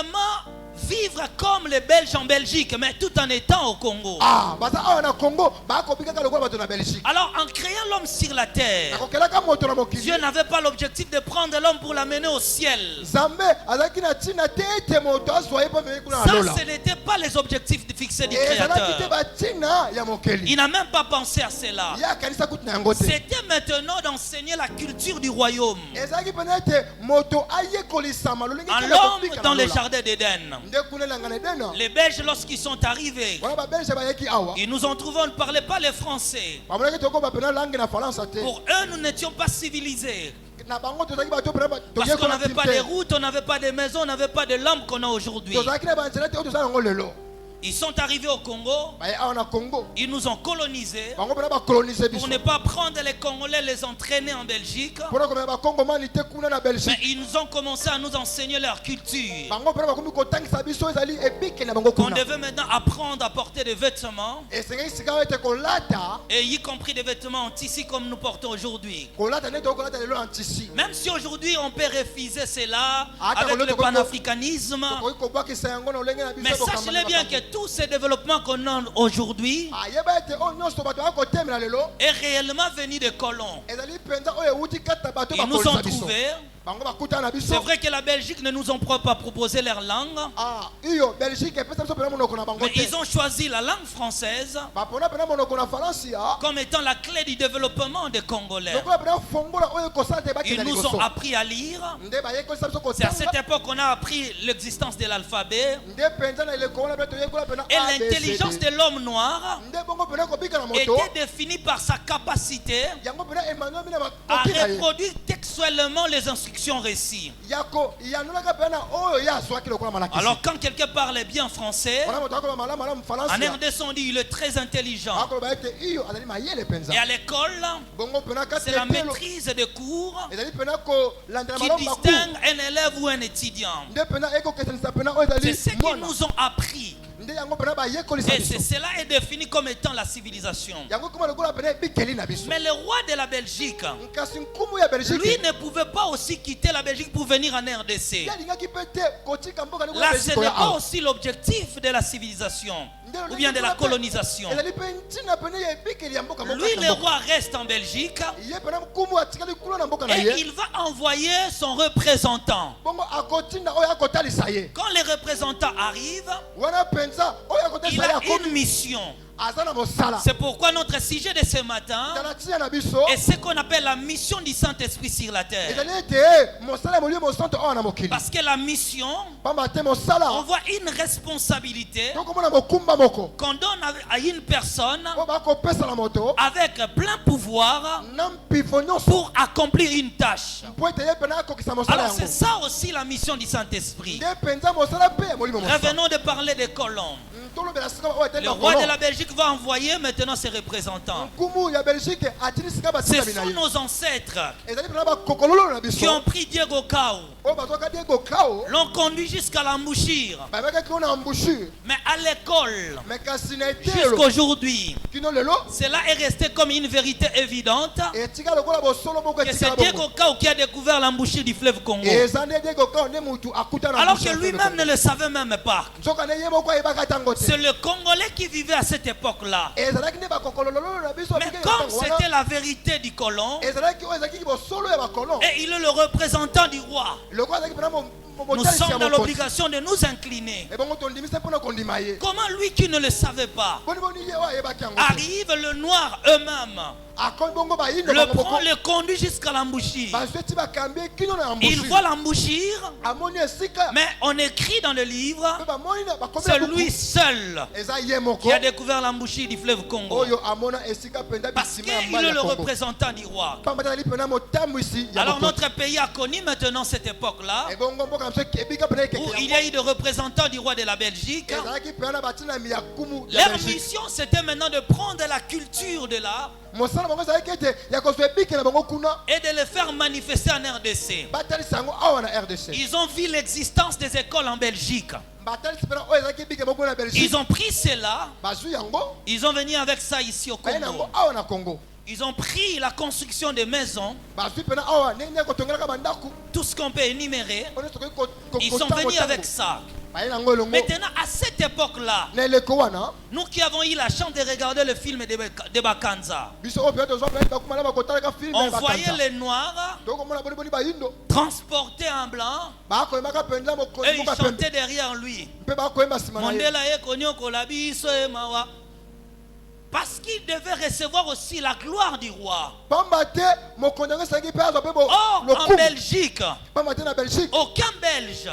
vivre comme les Belges en Belgique, mais tout en étant au Congo. Ah, baza awa na Congo, ba ko bika lokola bato na Belgique. Alors, en créant l'homme sur la terre, Akokelaka moto na mokili. Dieu n'avait pas l'objectif de prendre l'homme pour l'amener au ciel. Zambe azaki na tina tete moto aswaye pa meki kuna Ça, lola. ce n'était pas les objectifs fixés du Ezalaki te Créateur. ba tina ya mokeli. Il n'a même pas pensé à cela. Ya kanisa kutina yango te. C'était maintenant d'enseigner la culture du royaume. Ezalaki pena te moto aye kolisama lolingi En kila l'homme kopika dans na les lola. jardins d'Éden. Nde kuna langa na dena. Les Belges, lorsqu'ils sont arrivés, Wana ba Belge ba yeki awa. ils nous ont trouvé, on ne parlait pas les Français. Ba monaki toko ba pena langue na Faransa te. Pour eux, nous n'étions pas civilisés. Na bango tozaki bato pena ba Parce qu'on n'avait pas de routes, on n'avait pas de maisons, on n'avait pas de lampes qu'on a aujourd'hui. tozaki na ba nzela te tozala yango lelo. Ils sont arrivés au Congo, Ba awa na Congo. ils nous ont colonisés Bango pena ba coloniser biso. pour ne pas prendre les Congolais, les entraîner en Belgique. Pona ko ba Congo mani te kuna na Mais Belgique. ils nous ont commencé à nous enseigner leur culture. Bango pena ba komi kotangisa biso ezali ebike na bango Qu'on kuna. devait maintenant apprendre à porter des vêtements, Esengeli sika ete kolata. et y compris des vêtements en tissu comme nous portons aujourd'hui. Kolata ne tokolata lelo en tissu. Même si aujourd'hui on peut refuser cela Ah, avec t'as le voulu- panafricanisme, Tokoki kobakisa yango na olenge na biso mais bokamba sachez-le na bien bango. que tous ces développements qu'on a aujourd'hui Ayeba ete oyo nyonso bato bakotemela lelo est réellement venu des colons. ezali mpenza oyo ewuti kata bato Ils nous ont bakolisa biso. trouvés. Bango bakutana na biso. C'est vrai que la Belgique ne nous ont pas proposé leur langue, Ah, iyo Belgique epesa biso pena monoko na bango mais te. ils ont choisi la langue française Bapona pena monoko na Faransi ya. comme étant la clé du développement des Congolais. Lokola pena fongola oyo ekosala te Ils bakenda nous liboso. ont appris à lire. Nde bayekolisa biso C'est à cette kotanga. époque qu'on a appris l'existence de l'alphabet Nde mpenza na eleko wana pe toyekola pena et A, B, C, D. l'intelligence de l'homme noir Nde bongo pena kobika na moto. était définie par sa capacité Yango pena Emmanuel mina à bakopika ye. reproduire textuellement les instructions récits. Yako yanolaka pena oyo ya swaki lokola malakisi. Alors quand quelqu'un parle bien français, Wana moto akoba malamu en Faransi. RDC on dit il est très intelligent. Akoloba ete iyo azali mayele penza. Et à l'école, Bongo pena kati c'est la etelo. maîtrise des cours Ezali pena ko landela qui malamu baku. distingue un élève ou un étudiant. Nde pena eko kesanisa pena oyo ezali C'est ce qu'ils mwana. nous ont appris. Nde yango pena bayekolisa Et biso. cela est défini comme étant la civilisation. Yango kuma lokola pena ebikeli na biso. Mais le roi de la Belgique, Kasi nkumu ya Belgique. lui ne pouvait pas aussi quitter la Belgique pour venir en RDC. Yalingaki pete kotika mboka ni Là, ce Belgique n'est oya pas awa. aussi l'objectif de la civilisation ou bien de la colonisation. Ezali pe ntina pena ya ebikeli ya mboka Lui, le roi, reste en Belgique Ye pena nkumu atikali kuna na mboka na et ye. il va envoyer son représentant. Bongo akotinda oyo akotalisa ye. Quand les représentants arrivent, Wana penza oyo il akotalisa ye a akomi. une mission. Aza na mosala. C'est pourquoi notre sujet de ce matin Tala tia na biso. est ce qu'on appelle la mission du Saint-Esprit sur la terre. Ezali ete mosala ya molimo santo oyo na mokili. Parce que la mission Pamba te mosala. envoie une responsabilité tokomona mokumba moko. qu'on donne à une personne Oyo bakopesa na moto. avec plein pouvoir Na mpifo nyonso. pour accomplir une tâche. Po ete ye pena akokisa mosala Alors c'est yango. ça aussi la mission du Saint-Esprit. Nde penza mosala pe ya molimo mosala. Revenons de parler des colons. Tolobela sika oyo eteli Le roi de la Belgique va envoyer maintenant ses représentants. nkumu ya Belgique atili sika Ce batikami na sont ye. nos ancêtres Ezali pena bakokololo na biso. qui ont pris Diego Cao, Oyo bazwaka Diego Cao. l'ont conduit jusqu'à l'embouchure. Babekaki ona embouchure. Mais à l'école, Mais kasi na etelo. jusqu'aujourd'hui, Kino lelo. cela est resté comme une vérité évidente Etika lokola bosolo moko que etika c'est Diego bongo. Cao qui a découvert l'embouchure du fleuve Congo. Eza nde Diego Cao nde mutu akuta na Alors embouchure que ya lui-même ne Congo. le savait même pas. Nzoka ne ye moko ayebaka tango te. C'est le Congolais qui vivait à cette époque-là. Ezalaki nde bakokololo na biso Mais apike comme tango wana. c'était la vérité du colon, Ezalaki oyo ezalaki bosolo ya bakolon. et il est le représentant du roi, Lokola ezalaki pena nous motalisi sommes ya dans mokonzi. l'obligation de nous incliner. Ebongo tondimisa mpona kondima ye. Comment lui qui ne le savait pas Boni boni ye oyo ayebaki yango te. arrive le noir eux-mêmes, Akomi bongo bayindo le bango prend, moko. le conduit jusqu'à l'embouchure. Bazwi eti bakambi ye kino na Il embouchure. voit l'embouchure, Amoni esika. mais on écrit dans le livre, Mpe bamoni na bakomi na c'est buku. lui seul Eza ye moko. qui a découvert l'embouchure du fleuve Congo. Oyo amona esika penda Parce bisima ya qu'il mbala est ya le Congo. représentant du roi. Pamba te azali pena motambwisi ya Alors mokonzi. notre pays a connu maintenant cette époque-là Ebongo mboka na biso ebika pena ekeke où yango. il y a eu des représentants du roi de la Belgique. Ezalaki pena na batina mi ya kumu ya Leur Belgique. mission c'était maintenant de prendre la culture de là Mosala bango ezalaki ete ya kozwa ebike na bango kuna et de le faire manifester en RDC. batalisa yango awa na RDC. Ils ont vu l'existence des écoles en Belgique. Batalisi pena oyo ezalaki ebike bango na Belgique. Ils ont pris cela, Bazwi yango ils ont venu avec ça ici au baye nango Congo. awa na Congo. Ils ont pris la construction des maisons, Bazwi pena awa ndenge kotongelaka bandako. tout ce qu'on peut énumérer. Ono sokoki ko Ils sont venus avec ça. Maintenant, à cette époque-là, nous qui avons eu la chance de regarder le film de Bakanza, on voyait les Noirs transportés en blanc et ils chantaient derrière lui. Mandela est connu comme la biso et mawa. Parce qu'il devait recevoir aussi la gloire du roi. Or, en Belgique, aucun Belge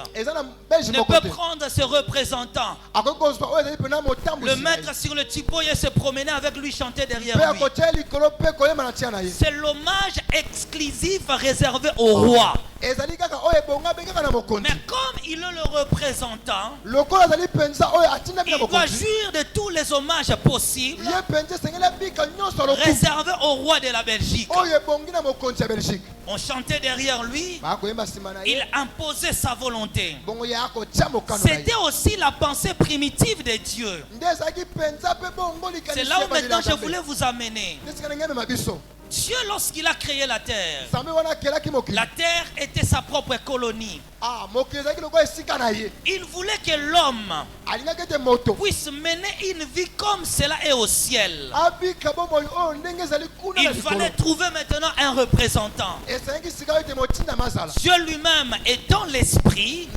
ne peut prendre ses représentants. Le mettre sur le typo et se promener avec lui, chanter derrière lui. C'est l'hommage exclusif réservé au roi. Mais comme il est le représentant, il doit jouir de tous les hommages possibles réservés au roi de la Belgique. On chantait derrière lui, il imposait sa volonté. C'était aussi la pensée primitive de Dieu. C'est là où maintenant je voulais vous amener. Dieu, lorsqu'il a créé la terre était sa propre colonie. Il voulait que l'homme puisse mener une vie comme cela est au ciel. Il fallait trouver maintenant un représentant. Dieu lui-même, étant l'esprit,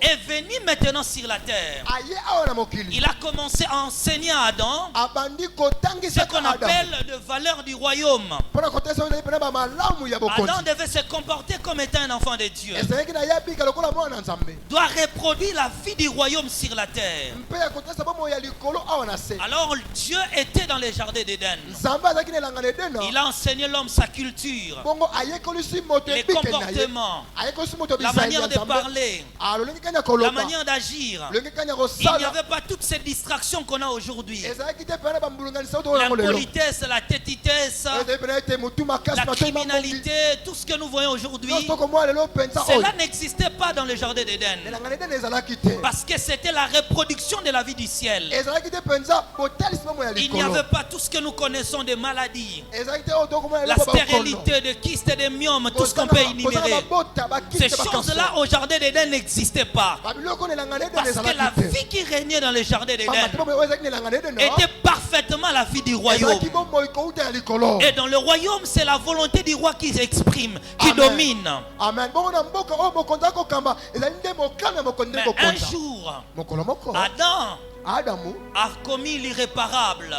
est venu maintenant sur la terre. Il a commencé à enseigner à Adam ce qu'on appelle de valeur du royaume. Adam devait se comporter comme étant un enfant de Dieu. Doit reproduire la vie du royaume sur la terre. Alors Dieu était dans les jardins d'Éden. Il a enseigné l'homme sa culture, les comportements, la manière de parler, la manière d'agir. Il n'y avait pas toutes ces distractions qu'on a aujourd'hui. L'impolitesse, la tétitesse, la criminalité, tout ce que nous voyons aujourd'hui, cela n'existait pas dans le jardin d'Éden. Parce que c'était la reproduction de la vie du ciel. Il n'y avait pas tout ce que nous connaissons de maladies, la stérilité, de kystes et de myomes, tout ce qu'on peut énumérer. Ces choses-là au jardin d'Éden n'existaient pas. Parce que la vie qui régnait dans le jardin d'Éden était parfaitement la vie du royaume. Et dans le royaume, c'est la volonté du roi qui s'exprime, qui domine. Amen. Mais un jour, Adam a commis l'irréparable.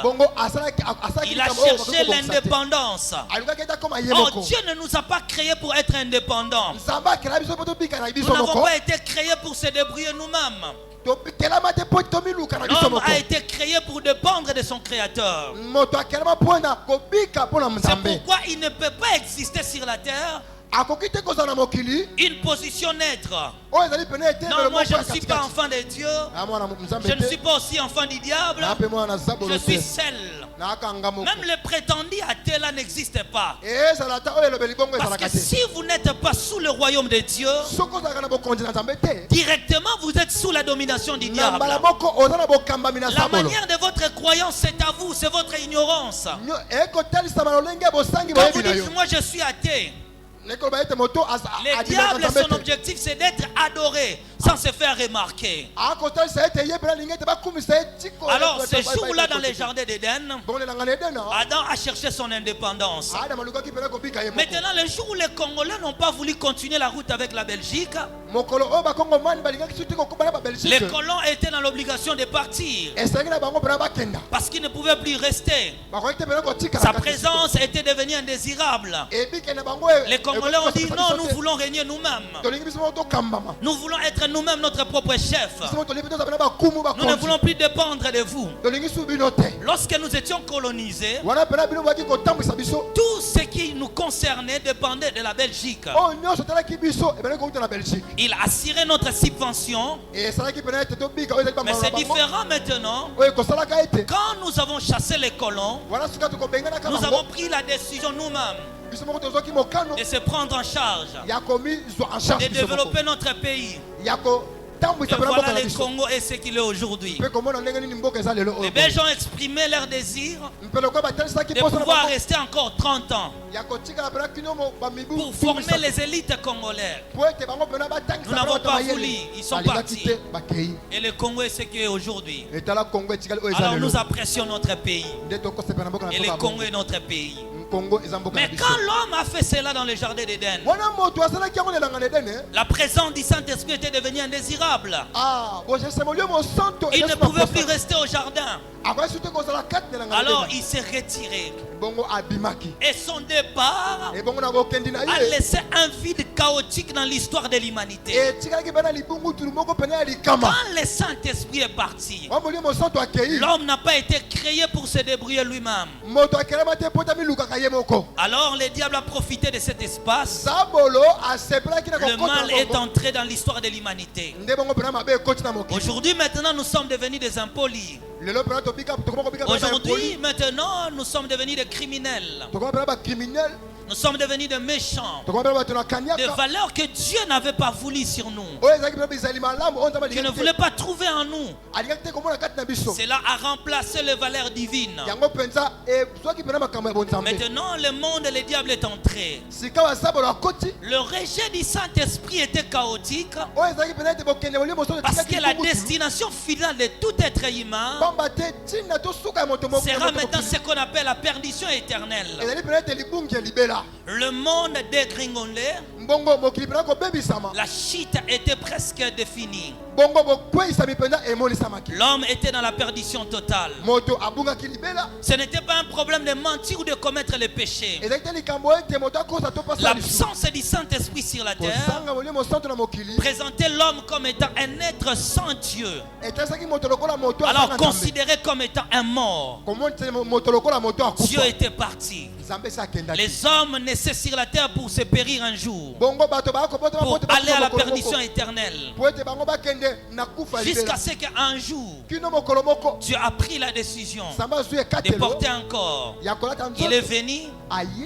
Il a cherché l'indépendance. Oh, Dieu ne nous a pas créés pour être indépendants. Nous n'avons pas été créés pour se débrouiller nous-mêmes. L'homme a été créé pour dépendre de son créateur. C'est pourquoi il ne peut pas exister sur la terre une position neutre. Non, moi je ne suis pas enfant de Dieu. Je ne suis pas aussi enfant du diable. Je suis seul. Même le prétendu athée là n'existe pas. Parce que si vous n'êtes pas sous le royaume de Dieu, directement vous êtes sous la domination du diable. La manière de votre croyance, c'est à vous, c'est votre ignorance. Quand vous dites moi je suis athée, le diable, son objectif, c'est d'être adoré sans se faire remarquer. Alors, ce jour-là, dans les jardins d'Éden, Adam a cherché son indépendance. Maintenant, le jour où les Congolais n'ont pas voulu continuer la route avec la Belgique, les colons étaient dans l'obligation de partir parce qu'ils ne pouvaient plus rester. Sa présence était devenue indésirable. Les Congolais ont dit non, nous voulons régner nous-mêmes. Nous voulons être nous-mêmes notre propre chef. Nous ne voulons plus dépendre de vous. Lorsque nous étions colonisés, tout ce qui nous concernait dépendait de la Belgique. Il assurait notre subvention. Mais c'est différent maintenant. Quand nous avons chassé les colons, nous avons pris la décision nous-mêmes de se prendre en charge, de développer notre pays. Et voilà le Congo et ce qu'il est aujourd'hui. Les Belges ont exprimé leur désir de pouvoir rester encore 30 ans pour former les élites congolaises. Nous n'avons pas voulu, ils sont partis. Et le Congo est ce qu'il est aujourd'hui. Alors nous apprécions notre pays. Et le Congo est notre pays. Mais quand l'homme a fait cela dans le jardin d'Éden, la présence du Saint-Esprit était devenue indésirable. Il ne pouvait plus rester au jardin. Alors il s'est retiré. Et son départ a laissé un vide chaotique dans l'histoire de l'humanité. Quand le Saint-Esprit est parti, l'homme n'a pas été créé pour se débrouiller lui-même. Alors le diable a profité de cet espace. Le mal est entré dans l'histoire de l'humanité. Aujourd'hui, maintenant, nous sommes devenus des impolis. Aujourd'hui, maintenant, nous sommes devenus des criminels. Nous sommes devenus des méchants. Des valeurs que Dieu n'avait pas voulu sur nous. Qu'il ne voulait pas trouver en nous. Cela a remplacé les valeurs divines. Maintenant, le monde et le diable est entré. Le rejet du Saint-Esprit était chaotique. Parce que la destination finale de tout être humain sera maintenant ce qu'on appelle la perdition éternelle. Le monde dégringolé. La chute était presque définie. L'homme était dans la perdition totale. Ce n'était pas un problème de mentir ou de commettre le péché. L'absence du Saint-Esprit sur la terre présentait l'homme comme étant un être sans Dieu. Alors considéré comme étant un mort. Dieu était parti. Les hommes naissaient sur la terre pour se périr un jour, pour aller à la perdition éternelle. Jusqu'à ce qu'un jour, Dieu a pris la décision de porter un corps. Il est venu,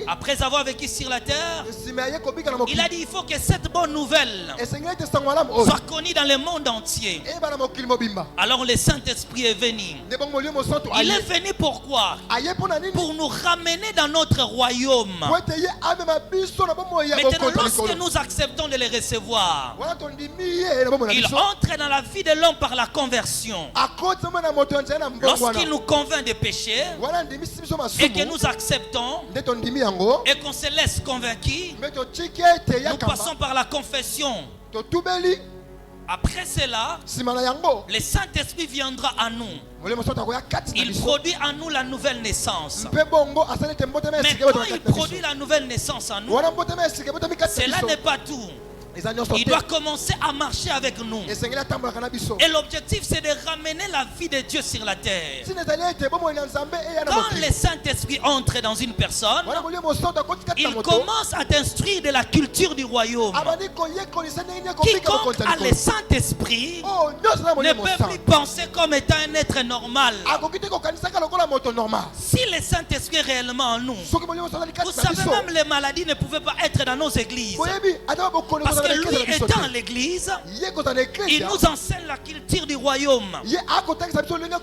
après avoir vécu sur la terre, il a dit il faut que cette bonne nouvelle soit connue dans le monde entier. Alors le Saint-Esprit est venu. Il est venu pourquoi? Pour nous ramener dans notre royaume. Maintenant, lorsque nous acceptons de les recevoir, il entre dans la vie de l'homme par la conversion. Lorsqu'il nous convainc des péchés et que nous acceptons et qu'on se laisse convaincre, nous passons par la confession. Après cela, le Saint-Esprit viendra à nous. Il produit en nous la nouvelle naissance. Mais quand il produit la nouvelle naissance en nous, cela n'est pas tout. Il doit commencer à marcher avec nous. Et l'objectif, c'est de ramener la vie de Dieu sur la terre. Quand le Saint-Esprit entre dans une personne, il commence à t'instruire de la culture du royaume. Quiconque a le Saint-Esprit ne peut plus penser comme étant un être normal. Si le Saint-Esprit est réellement en nous, vous savez, même les maladies ne pouvaient pas être dans nos églises. Parce que lui étant l'église, il nous enseigne la culture du royaume.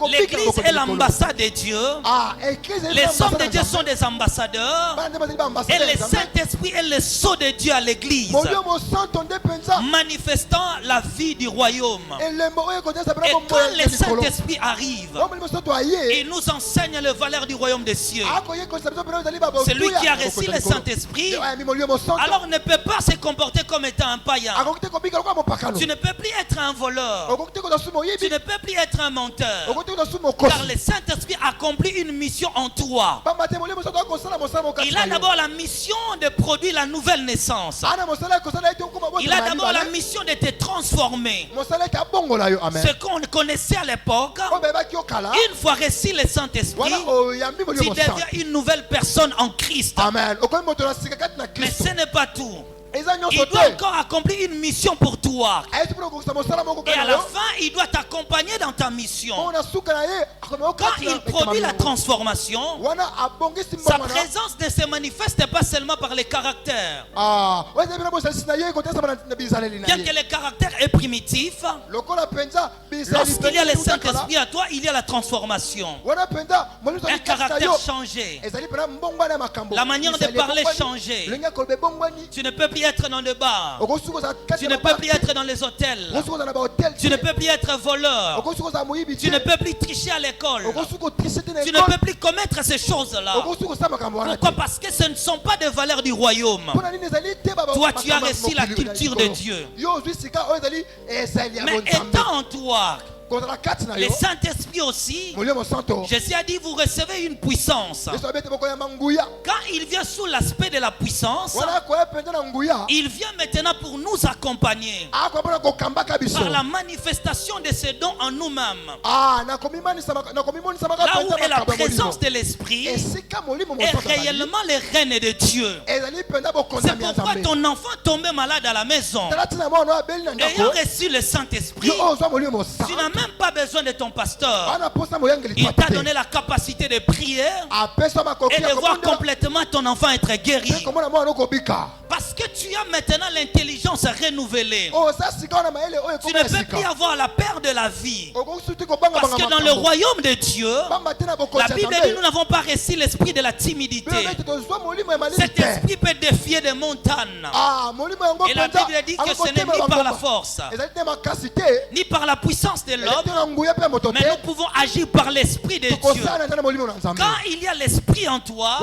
L'église est l'ambassade de Dieu. Les hommes de Dieu sont des ambassadeurs. Et le Saint-Esprit est le sceau de Dieu à l'église, manifestant la vie du royaume. Et quand le Saint-Esprit arrive, il nous enseigne les valeurs du royaume des cieux. C'est lui qui a reçu le Saint-Esprit. Alors ne peut pas se comporter comme étant un païen. Tu ne peux plus être un voleur. Tu ne peux plus être un menteur. Car le Saint-Esprit accomplit une mission en toi. Il a d'abord la mission de produire la nouvelle naissance. Il a d'abord la mission de te transformer. Ce qu'on connaissait à l'époque, une fois reçu le Saint-Esprit, tu deviens une nouvelle personne en Christ. Mais ce n'est pas tout. Il doit encore accomplir une mission pour toi. Et à la fin, il doit t'accompagner dans ta mission. Quand il produit la transformation, sa présence ne se manifeste pas seulement par les caractères. Bien que le caractère est primitif, lorsqu'il y a le Saint-Esprit à toi, il y a la transformation. Un caractère changé. La manière de parler changée. Tu ne peux plus être dans le bar. Tu ne peux plus être dans les hôtels. Tu ne peux plus être voleur. Tu ne peux plus tricher à l'école. Tu ne peux plus commettre ces choses-là. Pourquoi? Parce que ce ne sont pas des valeurs du royaume. Toi, tu as reçu la culture de Dieu. Mais étant en toi le Saint-Esprit aussi, Jésus a dit, vous recevez une puissance. Quand il vient sous l'aspect de la puissance, il vient maintenant pour nous accompagner par la manifestation de ses dons en nous-mêmes. Là où est la présence de l'Esprit est réellement le règne de Dieu. C'est pourquoi ton enfant tombé malade à la maison, ayant reçu le Saint-Esprit, tu n'as même pas besoin de ton pasteur. Il t'a donné la capacité de prier et de voir complètement ton enfant être guéri. Parce que tu as maintenant l'intelligence renouvelée. Tu ne peux plus avoir la peur de la vie. Parce que dans le royaume de Dieu, la Bible dit, nous n'avons pas reçu l'esprit de la timidité. Cet esprit peut défier des montagnes. Et la Bible dit que ce n'est ni par la force, ni par la puissance de l'homme, mais nous pouvons agir par l'esprit de Dieu. Quand il y a l'esprit en toi,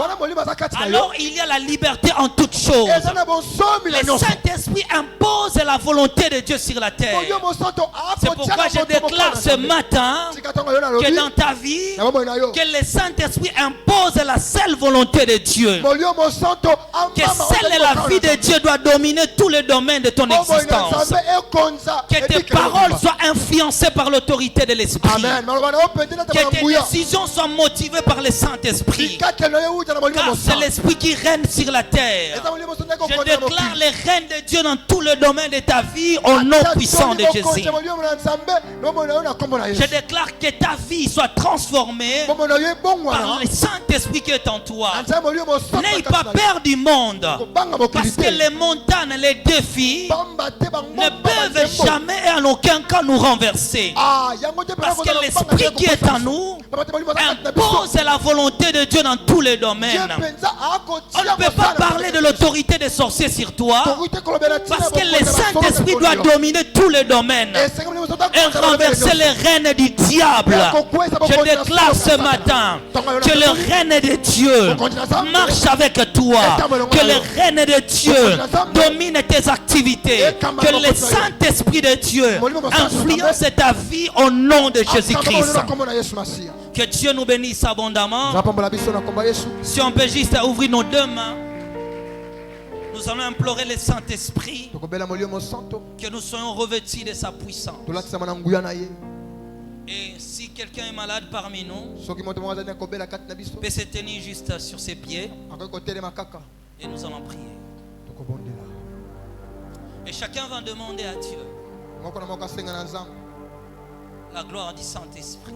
alors il y a la liberté en toutes choses. Le Saint-Esprit impose la volonté de Dieu sur la terre. C'est pourquoi je déclare ce matin que dans ta vie, que le Saint-Esprit impose la seule volonté de Dieu. Que seule la vie de Dieu doit dominer tous les domaines de ton existence. Que tes paroles soient influencées par l'autorité de l'Esprit. Que tes décisions soient motivées par le Saint-Esprit. Car c'est l'Esprit qui règne sur la terre. Je déclare le règne de Dieu dans tout le domaine de ta vie au nom puissant de Jésus. Je déclare que ta vie soit transformée par le Saint-Esprit qui est en toi. N'aie pas peur du monde. Parce que les montagnes, les défis ne peuvent jamais et en aucun cas nous renverser. Parce que l'Esprit qui est en nous impose la volonté de Dieu dans tous les domaines. On ne peut pas parler de l'autorité des sorciers sur toi, parce que le Saint-Esprit doit dominer tous les domaines et renverser les règnes du diable. Je déclare ce matin que le règne de Dieu marche avec toi, que le règne de Dieu domine tes activités, que le Saint-Esprit de Dieu influence ta vie au nom de Jésus-Christ. Que Dieu nous bénisse abondamment. Si on peut juste ouvrir nos deux mains, nous allons implorer le Saint-Esprit que nous soyons revêtus de sa puissance. Et si quelqu'un est malade parmi nous, peut se tenir juste sur ses pieds et nous allons prier. Et chacun va demander à Dieu la gloire du Saint-Esprit,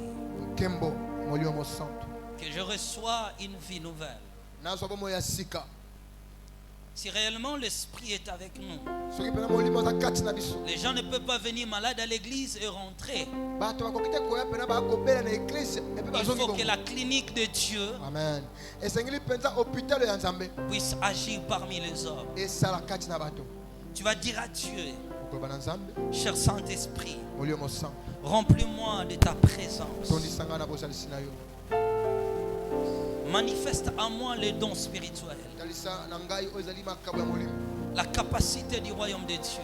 que je reçois une vie nouvelle. Si réellement l'Esprit est avec nous, les gens ne peuvent pas venir malades à l'église et rentrer. Il faut que la clinique de Dieu puisse agir parmi les hommes. Tu vas dire à Dieu, cher Saint-Esprit, remplis-moi de ta présence. Manifeste en moi les dons spirituels, la capacité du royaume de Dieu.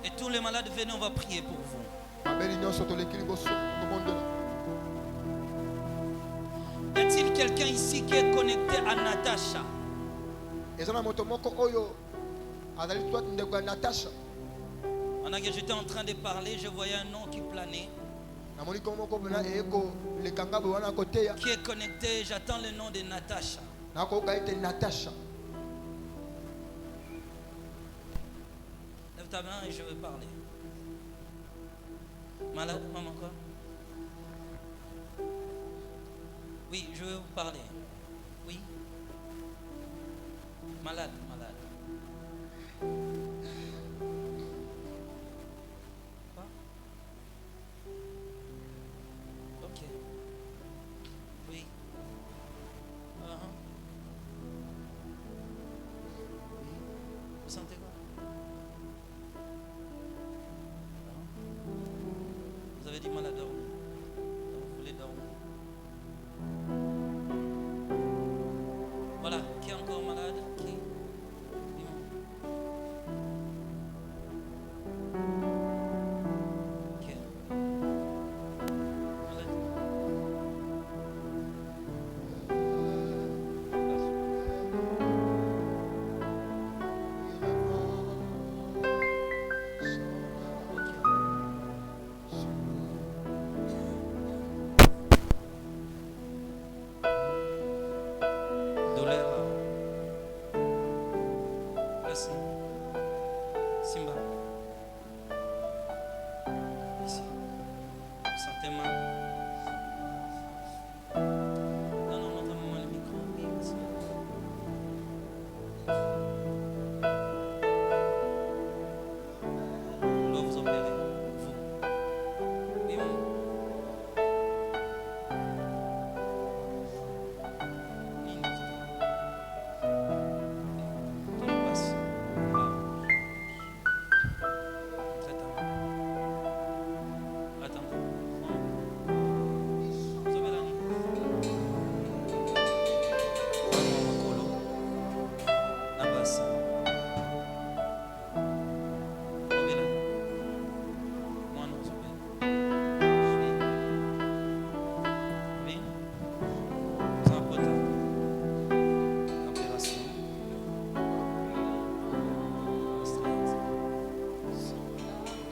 Et tous les malades, venez, on va prier pour vous. Y a-t-il quelqu'un ici qui est connecté à Natacha? Pendant que j'étais en train de parler, je voyais un nom qui planait. Qui est connecté, j'attends le nom de Natacha. ta main et je veux parler. Malade, maman quoi? Oui, je veux vous parler. Oui. Malade, malade. Quoi? Ok. Oui. Uh-huh. Oui. Vous sentez quoi? Non? Vous avez du mal à dormir. Vous voulez dormir. Voilà. Qui est encore malade? Qui? Dis-moi. Qui? Vous êtes? Douleur. Merci. Simba. Ici. Vous sentez mal? Non, non, montre-moi le micro. Oui, merci. On doit vous opérer. Vous. Oui, maman. Oui, tout le passe. Attends. Vous avez la nuit. Makolo. Nabasa. Vous avez la nuit. Moi non, vous avez. Oui. Vous en portez. Opération.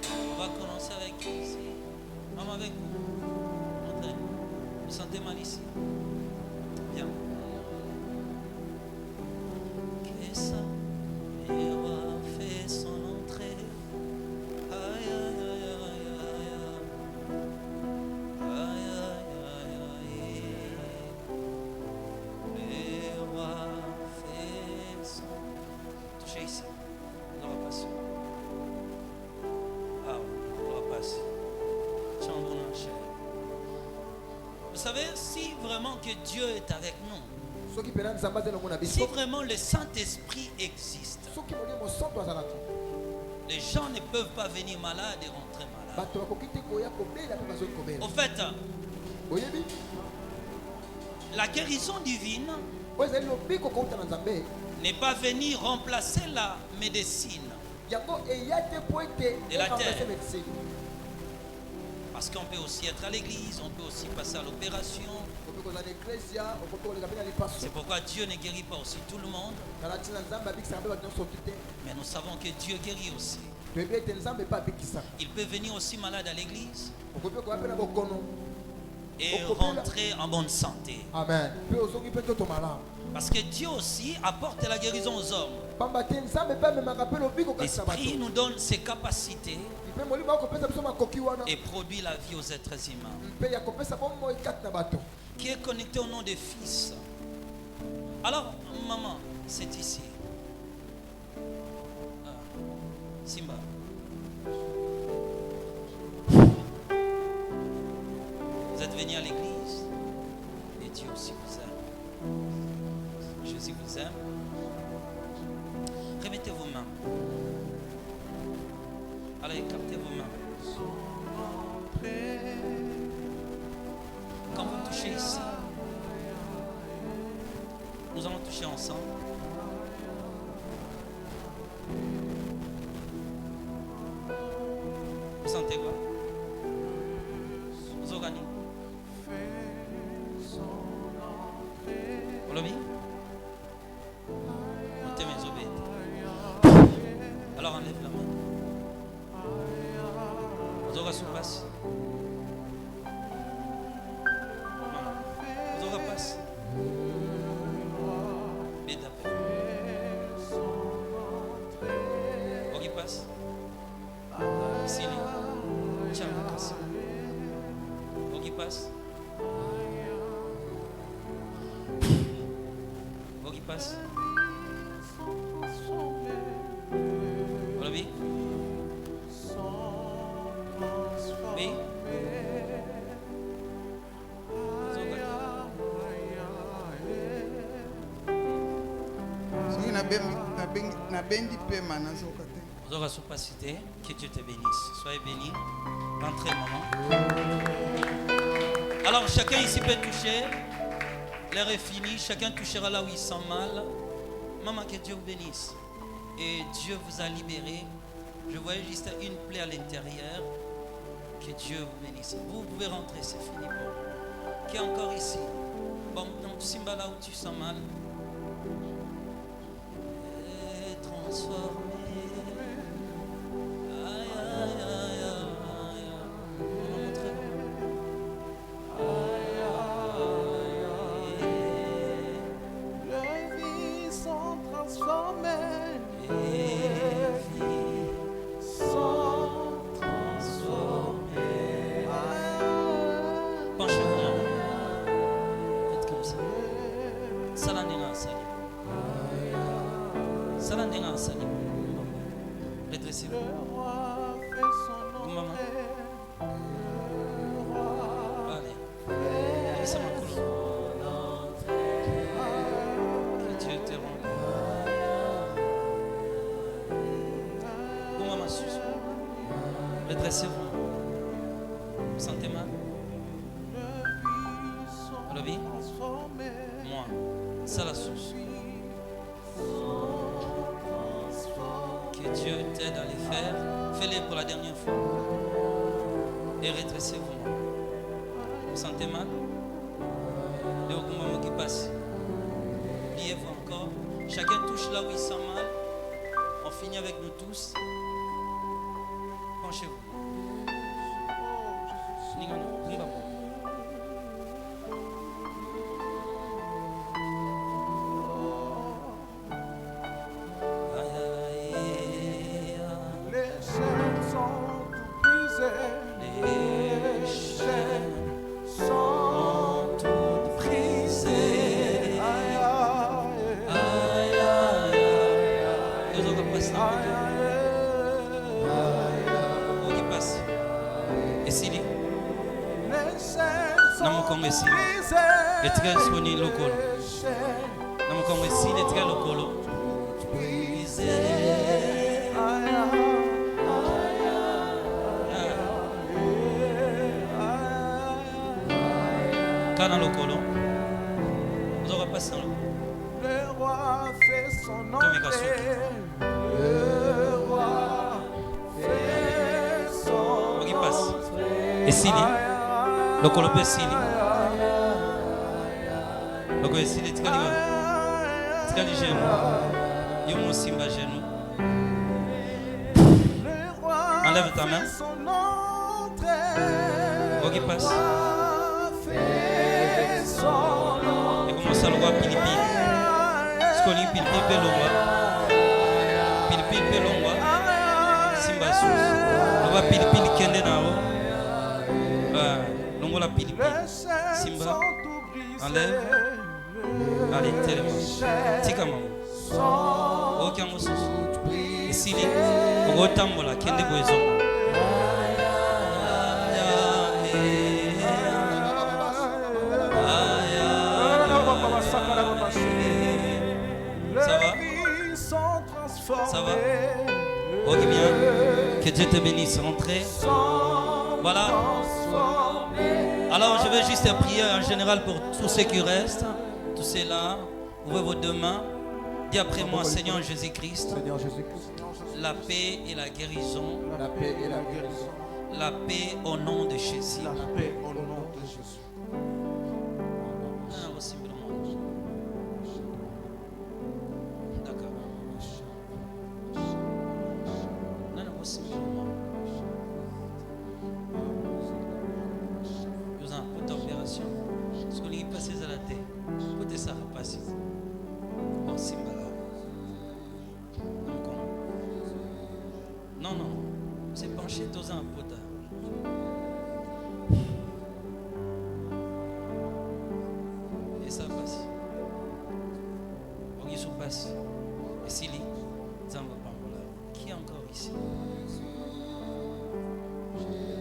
On va commencer avec qui ici? Maman avec vous. Entrez. Vous sentez mal ici? Bien. Que ça a fait son entrée. Aïe aïe aïe aïe aïe aïe aïe aïe aïe. Le roi fait son. Touchez ici. On va passer. Ah, on va passer. Chambre en chair. Vous savez, si vraiment que Dieu est avec nous, soki pena nzambe aza elongo na si biso vraiment le Saint-Esprit existe, soki molimo santo azalaki les gens ne peuvent pas venir malades et rentrer malades. bato bakoki te koya kobela mpe bazoki kobela Au fait, oyebi la guérison divine oyo ezali lobiko kouta na nzambe n'est pas venir remplacer la médecine. yango eya te po ete De la eremplace terre. médecine Parce qu'on peut aussi être à l'église, on peut aussi passer à l'opération. okoki kozala na eklesia okoki koleka mpe na lipaso C'est pourquoi Dieu ne guérit pas aussi tout le monde. kala ntina nzambe abikisaka mpe bato nyonso oki te Mais nous savons que Dieu guérit aussi. toyebi ete nzambe mpe abikisaka Il peut venir aussi malade à l'église okoki mpe koya mpe na bokono et rentrer en bonne santé. amen mpe ozongi mpe nzoto malamu Parce que Dieu aussi apporte la guérison aux hommes. pamba te nzambe mpe amemaka mpe lobiko kasi na bato L'Esprit nous donne ses capacités mpe molimo akopesa biso makoki wana et produit la vie aux êtres humains. mpe ya kopesa bomoi kati na bato Qui est connecté au nom des fils. Alors, maman, c'est ici. Ah, Simba. Vous êtes venu à l'église et Dieu aussi vous aime. Jésus vous aime. Remettez vos mains. Allez, captez vos mains. Quand vous touchez ici, nous allons toucher ensemble. Vous sentez quoi? Vous organisez? Vous l'avez? Montez mes obéis. Alors enlève la main. Vous aurez sous passe. Vous aurez passe. Bête à peine. Ok, passe. passe. Voilà, oui. Oui. soki nabendi pema nazoka te. Vous aurez capacité. Que Dieu te bénisse. Soyez bénis. Rentrez, maman. Alors, chacun ici peut toucher. L'heure est finie. Chacun touchera là où il sent mal. Maman, que Dieu vous bénisse. Et Dieu vous a libéré. Je voyais juste une plaie à l'intérieur. Que Dieu vous bénisse. Vous pouvez rentrer, c'est fini pour vous. Qui est encore ici? Bon, donc Simba là où tu sens mal. Et transformé. Aïe, aïe, aïe, aïe, aïe. Maman, montrez-moi. Aïe, aïe, aïe. Les vies sont transformées. Les vies Sont transformées. Penchez-vous. Faites comme ça. Salandéna Salim. Salandéna Salim. Redressez-vous. Le roi fait son Maman. entrée. Allez. Laissez ma couleur. Que Dieu te rende. Bon, maman, sus. Redressez-vous. Vous sentez mal? Les vies Levi? sont transformées. Moi. Ça la source. Que Dieu t'aide à les faire. Fais-les pour la dernière fois. Et redressez-vous. Vous sentez mal? Le moment qui passe. Pliez-vous encore. Chacun touche là où il sent mal. On finit avec nous tous. Penchez-vous. Les chaînes sont toutes brisées. Les chaînes Sont toutes brisées. aïe, Aïe, aïe, aïe. Nous autres passons. aïe, Où qui passe? Et s'il est? les chaînes Namu sont Kongo ici. brisées. Les traits sont ni locaux. Les chaînes Namu Kongo ici, les traits locaux. Brisés. aïe, Kana locaux. Nous aurons passé en le roi fait son Tommy Kassou. entrée. Le roi fait son Où qui passe? Et s'il est? Locaux peut s'il est? Locaux ici, les traits du genou. Yomo Simba genou. Enlève ta main. Où qui passe? Et commence à le voir pili-pili. Ce qu'on dit pili-pili pelongwa. Pili-pili pelongwa. Simba sous. On va pili-pili kende na o. Longo la pili-pili. Simba. Enlève. Allez, tellement. Tika maman. Aucun mot sous. Et s'il est, on retambola kende boezo. Ça va? Ça va? Ok, bien. Que Dieu te bénisse. Rentrez. Voilà. Alors, je vais juste prier en général pour tous ceux qui restent. Tous ceux-là. Ouvrez vos deux mains. Dis après moi, Seigneur Jésus-Christ. Seigneur Jésus-Christ, La paix et la guérison. la paix et la guérison. La paix au nom de Jésus. La paix au nom de Jésus. Ah, voici le monde. D'accord. Non, non, voici le monde. Vous avez une opération. Ce qu'on est passé à la tête. Écoutez ça, passer. Bon, Simba là. Non, non. C'est penché dans un pote. Et ça passe. passe. Et Sili, Zamba Pambola. Qui est encore ici?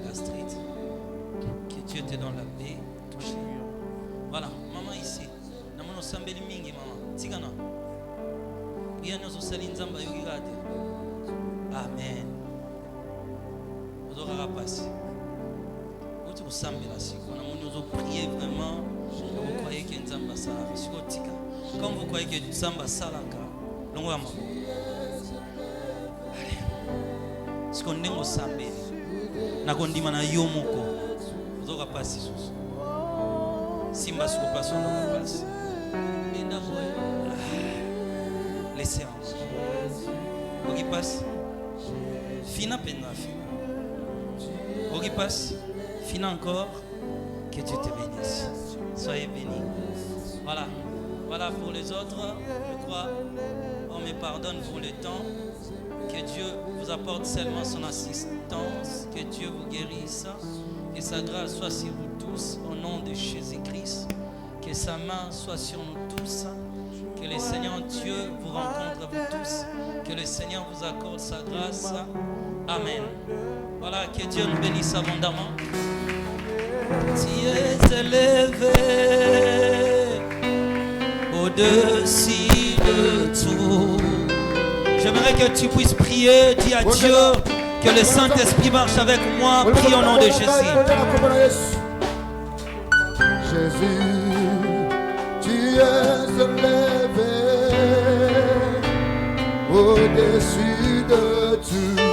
Gastrite. Que Dieu te donne la paix. Touché. Voilà, maman ici. Namono sambeli mingi maman. Tigana. Rien nous osali nzamba yogi gade. Amen. Vous aurez passé. Vous sambela siko. Namono nous prier vraiment. Vous croyez que nzamba sala. Siko tika. Quand vous croyez que nzamba salaka, longo ya maman. Allez. Siko ndengo sambeli. Nakondima na yo moko. Vous aurez passé sous. Simba siko paso longo passe. Laissez en vous. Qui passe, fina peine fina. Qui passe, fina encore. Que Dieu te bénisse. Soyez bénis. Voilà. Voilà pour les autres. Je crois. On me pardonne pour le temps. Que Dieu vous apporte seulement son assistance. Que Dieu vous guérisse. Que sa grâce soit sur vous tous. Au nom de Jésus-Christ. Que sa main soit sur nous tous. Que le Seigneur Dieu vous rencontre vous tous. Que le Seigneur vous accorde sa grâce. Amen. Voilà, que Dieu nous bénisse abondamment. Tu es élevé au-dessus de tout. J'aimerais que tu puisses prier, dis à Dieu que le Saint-Esprit marche avec moi. Prie au nom de Jésus. Jésus, tu es élevé au-dessus de tout.